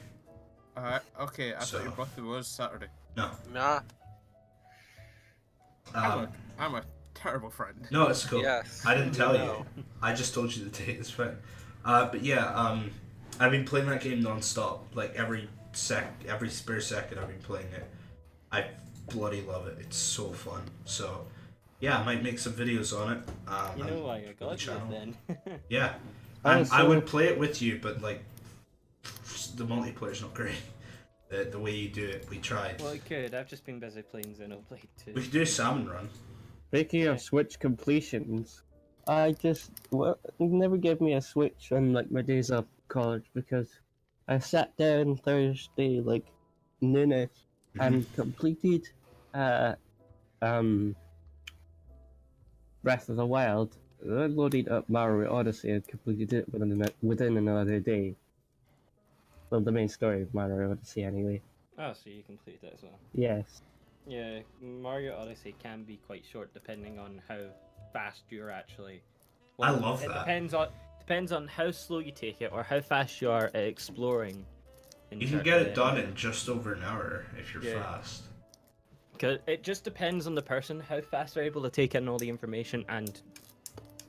Okay, I So- thought your birthday was Saturday. No. nah. I'm a terrible friend. No, it's cool. Yes. I didn't tell No. you. I just told you the date. It's fine. But yeah, I've been playing that game non-stop. Like every spare second I've been playing it. I bloody love it. It's so fun. So yeah, I might make some videos on it. You know and why I the got you channel. then. Yeah, Oh, and I so- would play it with you, but like the multiplayer's not great. The way you do it, we tried. Well, it could. I've just been busy playing Xenoblade 2. We could do a salmon run. Speaking of Switch completions, never gave me a Switch on like my days of college because I sat down Thursday like noonish and completed uh, um, Breath of the Wild, I loaded up Mario Odyssey and completed it within another day. Well, the main story of Mario Odyssey, anyway. Oh, so you completed it as well. Yes. Yeah, Mario Odyssey can be quite short depending on how fast you're actually. I love it that. Depends on how slow you take it or how fast you are at exploring. You can get it done in just over an hour if you're Yeah. fast. Cause it just depends on the person how fast they're able to take in all the information and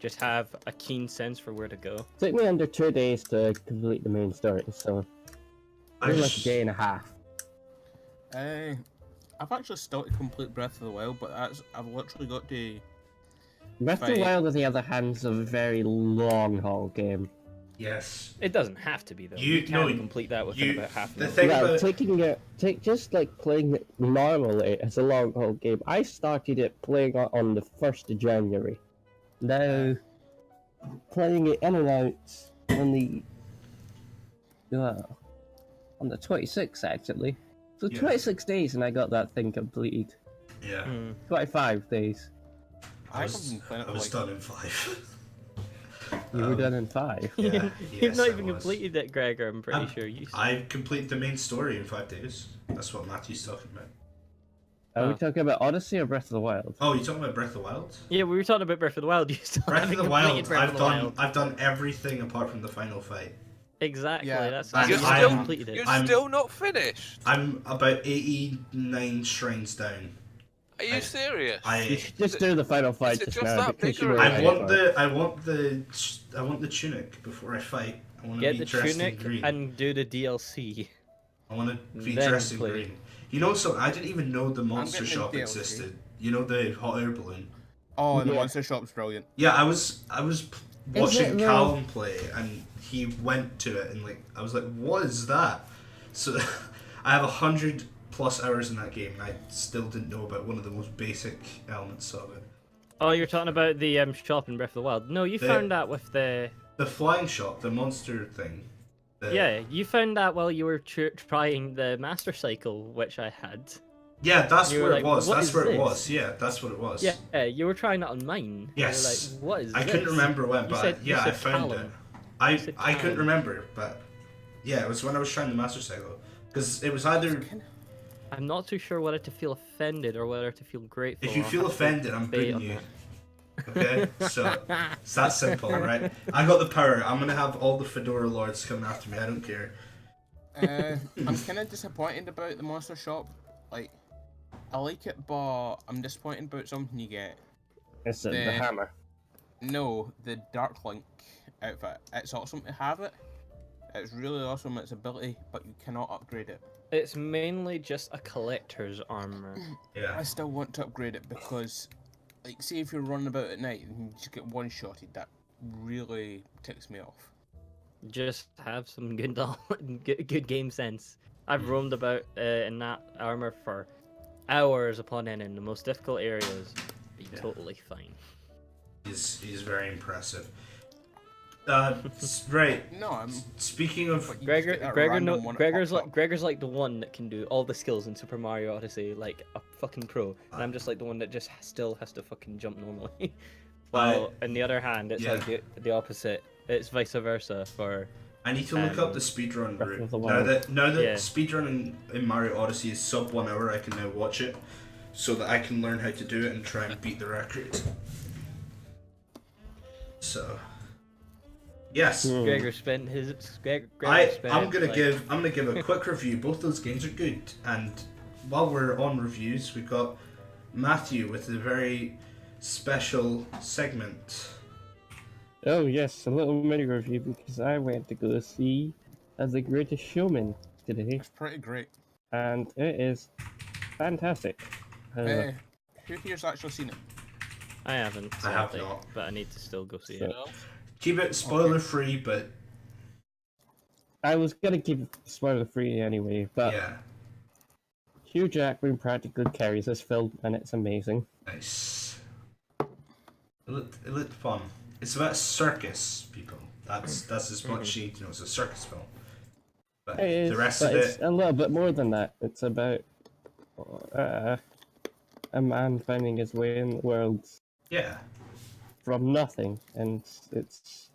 just have a keen sense for where to go. Took me under 2 days to complete the main story, so I maybe like a just, day and a half. I've actually still to complete Breath of the Wild, but I've literally got to. Breath of the Right. Wild, on the other hand, is a very long haul game. yes. It doesn't have to be though. You- You can no, complete that within you- about half an the hour. thing Well, about just like playing it normally as a long haul game. I started it playing it on the 1st of January. Now, playing it in and out on the on the 26th actually. So Yeah. 26 days and I got that thing completed. yeah, Hmm. 25 days. I I've was, been playing it I for was like done in 5. You were done in 5. Yeah, You've yes, not I even was. completed it, Gregor. I'm pretty I'm- sure you. I completed the main story in 5 days. That's what Matthew's talking about. Are we Oh. talking about Odyssey or Breath of the Wild? Oh, you talking about Breath of the Wild? Yeah, we were talking about Breath of the Wild. You still Breath of haven't the completed Wild. Breath of I've the done. Wild. I've done everything apart from the final fight. Exactly. Yeah, That's and You're you I still, am- completed it. you're I'm- still not finished. I'm about 89 shrines down. Are you I- serious? You I should just do the final fight it just just now that because big you or were is I it- want the tunic before I fight. I want to Get be the dressed tunic in green. and do the DLC. I want to be then dressed in play. green. You know, so I didn't even know the monster getting the shop DLC. existed. You know the hot air balloon. Oh, the Yeah. monster shop's brilliant. Yeah, I was watching it though? Callum play, and he went to it, and like I was like, "What is that?" So I have 100+ hours in that game, and I still didn't know about one of the most basic elements of it. Oh, you're talking about the shop in Breath of the Wild. No, you The- found that with the. The flying shop, the monster thing. Yeah, you found that while you were trying the Master Cycle, which I had. Yeah, that's You were where it like, was. "What That's is where it this?" was. Yeah, that's what it was. Yeah, you were trying it on mine. Yes. You were like, what is I this? couldn't remember when, You but said- you yeah, I said found Callum. it. I said I couldn't Callum. remember, but yeah, it was when I was trying the Master Cycle. Because it was either I'm not too sure whether to feel offended or whether to feel grateful. if you I'll feel have to offended, I'm debate booting on you. that. Okay, so it's that simple, right? I got the power. I'm gonna have all the Fedora lords coming after me. I don't care. I'm kind of disappointed about the monster shop. Like, I like it, but I'm disappointed about something you get. It's the The- hammer. No, the Dark Link outfit. It's awesome to have it. It's really awesome, its ability, but you cannot upgrade it. It's mainly just a collector's armor. Yeah. I still want to upgrade it because, like, say if you're running about at night and you just get one-shotted, that really ticks me off. Just have some good good game sense. I've roamed about in that armor for hours upon end in the most difficult areas. Be Yeah. totally fine. He's very impressive. Right. No, I'm. Speaking of, But you just get that random one that Gregor's pops like up. Gregor's like the one that can do all the skills in Super Mario Odyssey like a fucking pro, and I'm just like the one that just still has to fucking jump normally. While on the other hand, it's yeah. like the opposite. It's vice versa for. I need to look up the speedrun Breath route. of the Now Wild. that Yeah. speedrun in Mario Odyssey is sub 1 hour, I can now watch it, so that I can learn how to do it and try and beat the record. So, yes. Gregor spent his. Gregor spent, I'm gonna like, give a quick review. Both those games are good, and while we're on reviews, we've got Matthew with a very special segment. Oh yes, a little mini review because I went to go see The Greatest Showman today, It's pretty great. and it is fantastic. Who here's actually seen it? I haven't. I have sadly, not. but I need to still go see So- it. No? Keep it spoiler free, but I was gonna keep it spoiler free anyway, but yeah, Hugh Jackman practically carries this film, and it's amazing. nice. It looked fun. It's about a circus, people. That's as much you need to know. It's a circus film. But It is, the rest but of it's it, a little bit more than that. It's about a man finding his way in the world Yeah. from nothing, and it's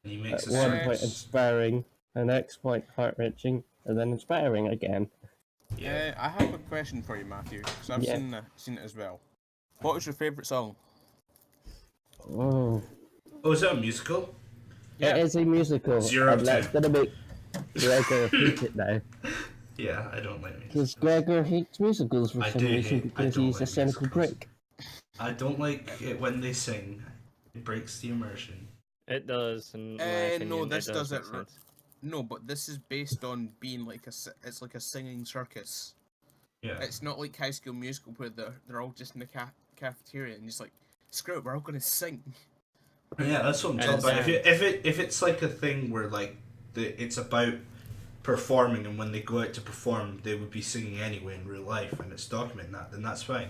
And he makes at a one point circus. inspiring, the next point heart-wrenching, and then inspiring again. Yeah. I have a question for you, Matthew, because I've Yeah. seen it as well. What was your favourite song? Oh, Oh, is that a musical? it is a musical, 0 and of that's 10. gonna make Gregor hate it now. Yeah, I don't like Because musicals. Gregor hates musicals for I some do reason hate- I because don't he's a like cynical musicals. prick. I don't like it when they sing. It breaks the immersion. It does, in my No, opinion, this it does does make it. sense. No, but this is based on being like it's like a singing circus. Yeah. It's not like High School Musical where they're all just in the cafeteria and just like, screw it, we're all gonna sing. Yeah, that's what I'm And talking about. it's, If it's like a thing where like it's about performing, and when they go out to perform, they would be singing anyway in real life, and it's documenting that, then that's fine.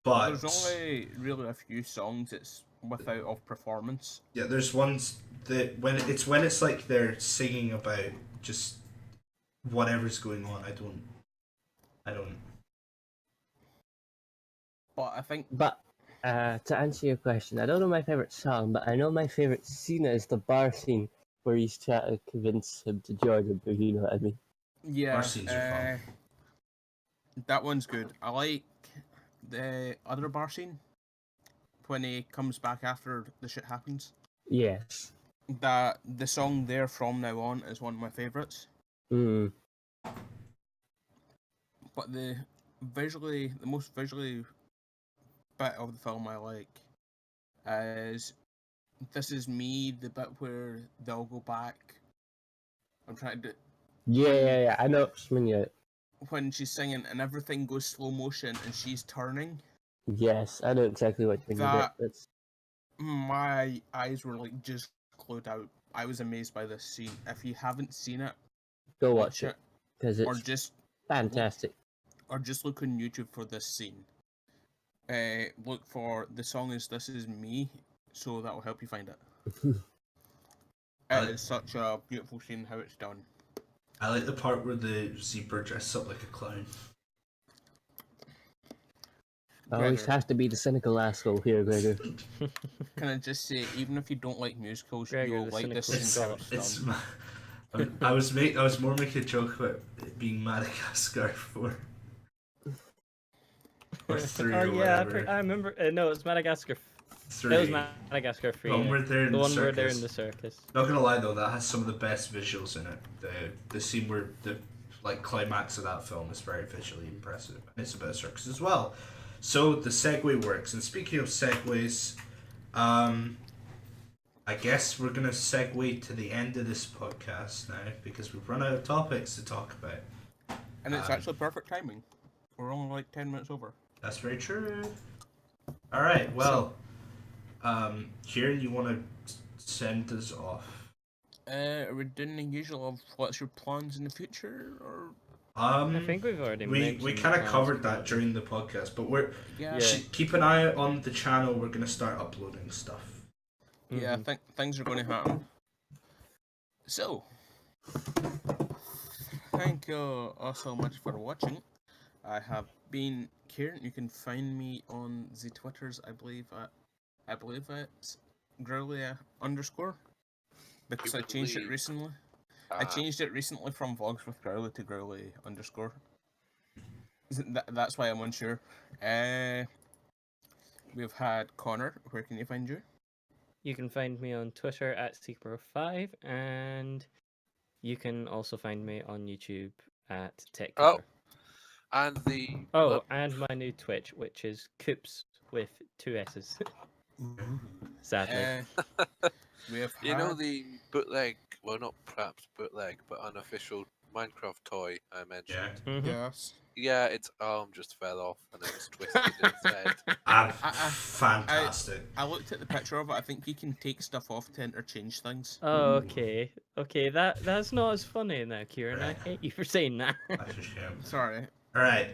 But There's only really a few songs it's without of performance. yeah, there's ones that when it's like they're singing about just whatever's going on. I don't. But I think But to answer your question, I don't know my favorite song, but I know my favorite scene is the bar scene where he's trying to convince him to join him. If you know what I mean? yeah, Our scenes are fun. that one's good. I like the other bar scene when he comes back after the shit happens. Yes. That the song there from now on is one of my favorites. Mm. But the most visually bit of the film I like is This Is Me, the bit where they'll go back. I'm trying to Yeah. I know what you mean. Yeah. when she's singing and everything goes slow motion and she's turning. Yes, I know exactly what you mean. That- That's My eyes were like just glued out. I was amazed by this scene. If you haven't seen it, go watch it because or it's just fantastic. look on YouTube for this scene. Look for the song is "This Is Me," so that will help you find it. It is such a beautiful scene how it's done. I like the part where the zebra dresses up like a clown. Always Gregor, has to be the cynical asshole here, Gregor. can I just say, even if you don't like musicals, Gregor, you'll the like this cynical scene how Scot. it's done. I was more making a joke about it being Madagascar 4 or 3 Oh or yeah, whatever. I remember. No, it's Madagascar. 3. It was Madagascar 3. The one yeah. where they're in The the one where they're circus. in the circus. Not gonna lie though, that has some of the best visuals in it. The scene where the like climax of that film is very visually impressive, and it's a bit of circus as well. So the segue works. And speaking of segues, I guess we're gonna segue to the end of this podcast now because we've run out of topics to talk about. And it's actually perfect timing. We're only like 10 minutes over. That's very true. All right. Well, Kieran, you want to send us off? Are we doing the usual of what's your plans in the future, or I think we've already we mentioned kind of plans covered for that it. during the podcast, but we're yeah, Yeah. keep an eye out on the channel. We're gonna start uploading stuff. yeah, I Mhm. think things are going to happen. So, thank you all so much for watching. I have been Kieran. You can find me on the Twitters. I believe it's Growly _, because You I changed it believe. recently. I changed it recently from Vlogs with Growly to Growly _. That's why I'm unsure. We've had Connor. Where can you find you? You can find me on Twitter at Seekbro5, and you can also find me on YouTube at TechCooper. And the Oh, and my new Twitch, which is Coops with 2 S's. Sadly. We have you know had- the bootleg, well not perhaps bootleg, but unofficial Minecraft toy I mentioned. Yeah. Mhm. Yes. Yeah, its arm just fell off and it was twisted instead. Fantastic. I looked at the picture of it. I think you can take stuff off to interchange things. Oh, okay. Okay, that's not as funny now, Kieran. I hate you for saying that. That's a shame. Sorry. All right,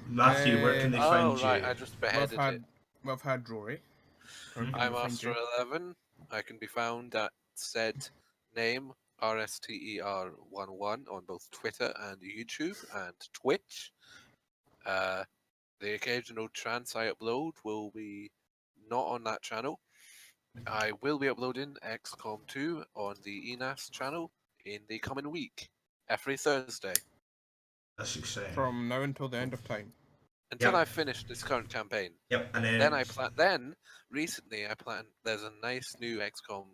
Matthew, where can they find Oh right, you? I just We've beheaded it. had Rory. Where can I'm we find you? Master11. I can be found at said name RSTER11 on both Twitter and YouTube and Twitch. the occasional trance I upload will be not on that channel. I will be uploading XCOM 2 on the ENAS channel in the coming week, every Thursday. That's exciting. From now until the end of time. Until Yep. I finish this current campaign. Yep, and then, Then I plan. Then recently I plan. There's a nice new XCOM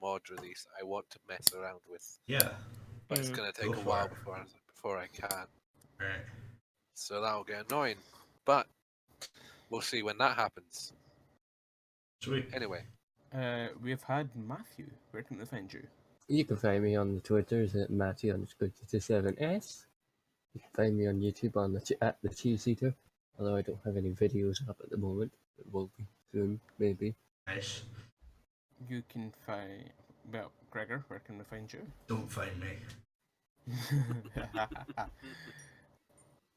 mod release I want to mess around with, yeah, but it's Mm. gonna take Go a for while it. before I can. right. So that'll get annoying. But we'll see when that happens. Sweet. Anyway, We've had Matthew. Where can they find you? You can find me on the Twitters at Matty_27S. You can find me on YouTube on at the Cheese Eater, although I don't have any videos up at the moment. It will be soon, maybe. Nice. You can find. Well, Gregor, where can they find you? Don't find me,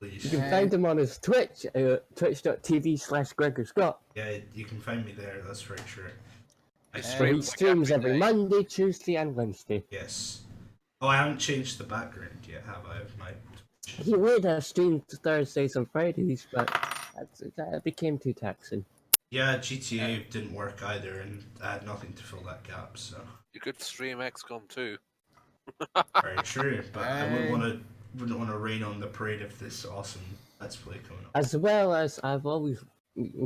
please. You can find him on his Twitch, twitch.tv/Gregor Scott. Yeah, you can find me there. That's very true. I It's So stream. he like streams every every day. Monday, Tuesday, and Wednesday. Yes. Oh, I haven't changed the background yet, have I? Of my. He would have streamed Thursdays and Fridays, but that became too taxing. Yeah, GTA didn't work either, and I had nothing to fill that gap. So you could stream XCOM 2. very true. But I wouldn't want to rain on the parade of this awesome Let's Play coming up. As well as we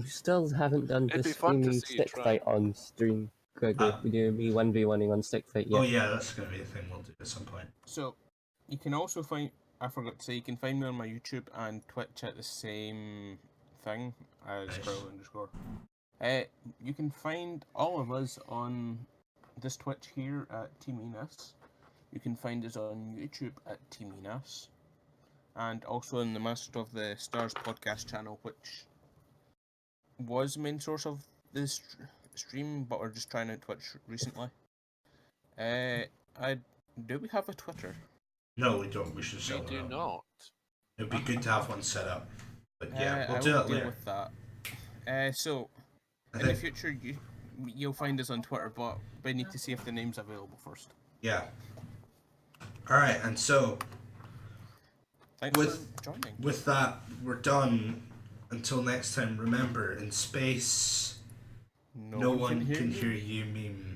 still haven't done It'd the be fun to streaming see you stick try. fight on stream. Gregor, Ah. we do me 1v1ing on stick fight Oh yet. yeah, that's gonna be a thing we'll do at some point. So, you can also find. I forgot to say, you can find me on my YouTube and Twitch at the same thing as Nice. Squirrel_. You can find all of us on this Twitch here at Team Enos. You can find us on YouTube at Team Enos. And also on the Master of the Stars podcast channel, which was the main source of this stream, but we're just trying out Twitch recently. Do we have a Twitter? No, we don't. We should We set one do up. not. It'd be good to have one set up. But yeah, I we'll do will that deal later. with that. So, I in the think, future, you'll find us on Twitter, but we need to see if the name's available first. yeah. All right, and so Thanks With- for joining. with that, we're done. Until next time, remember, in space, no one can hear you meme.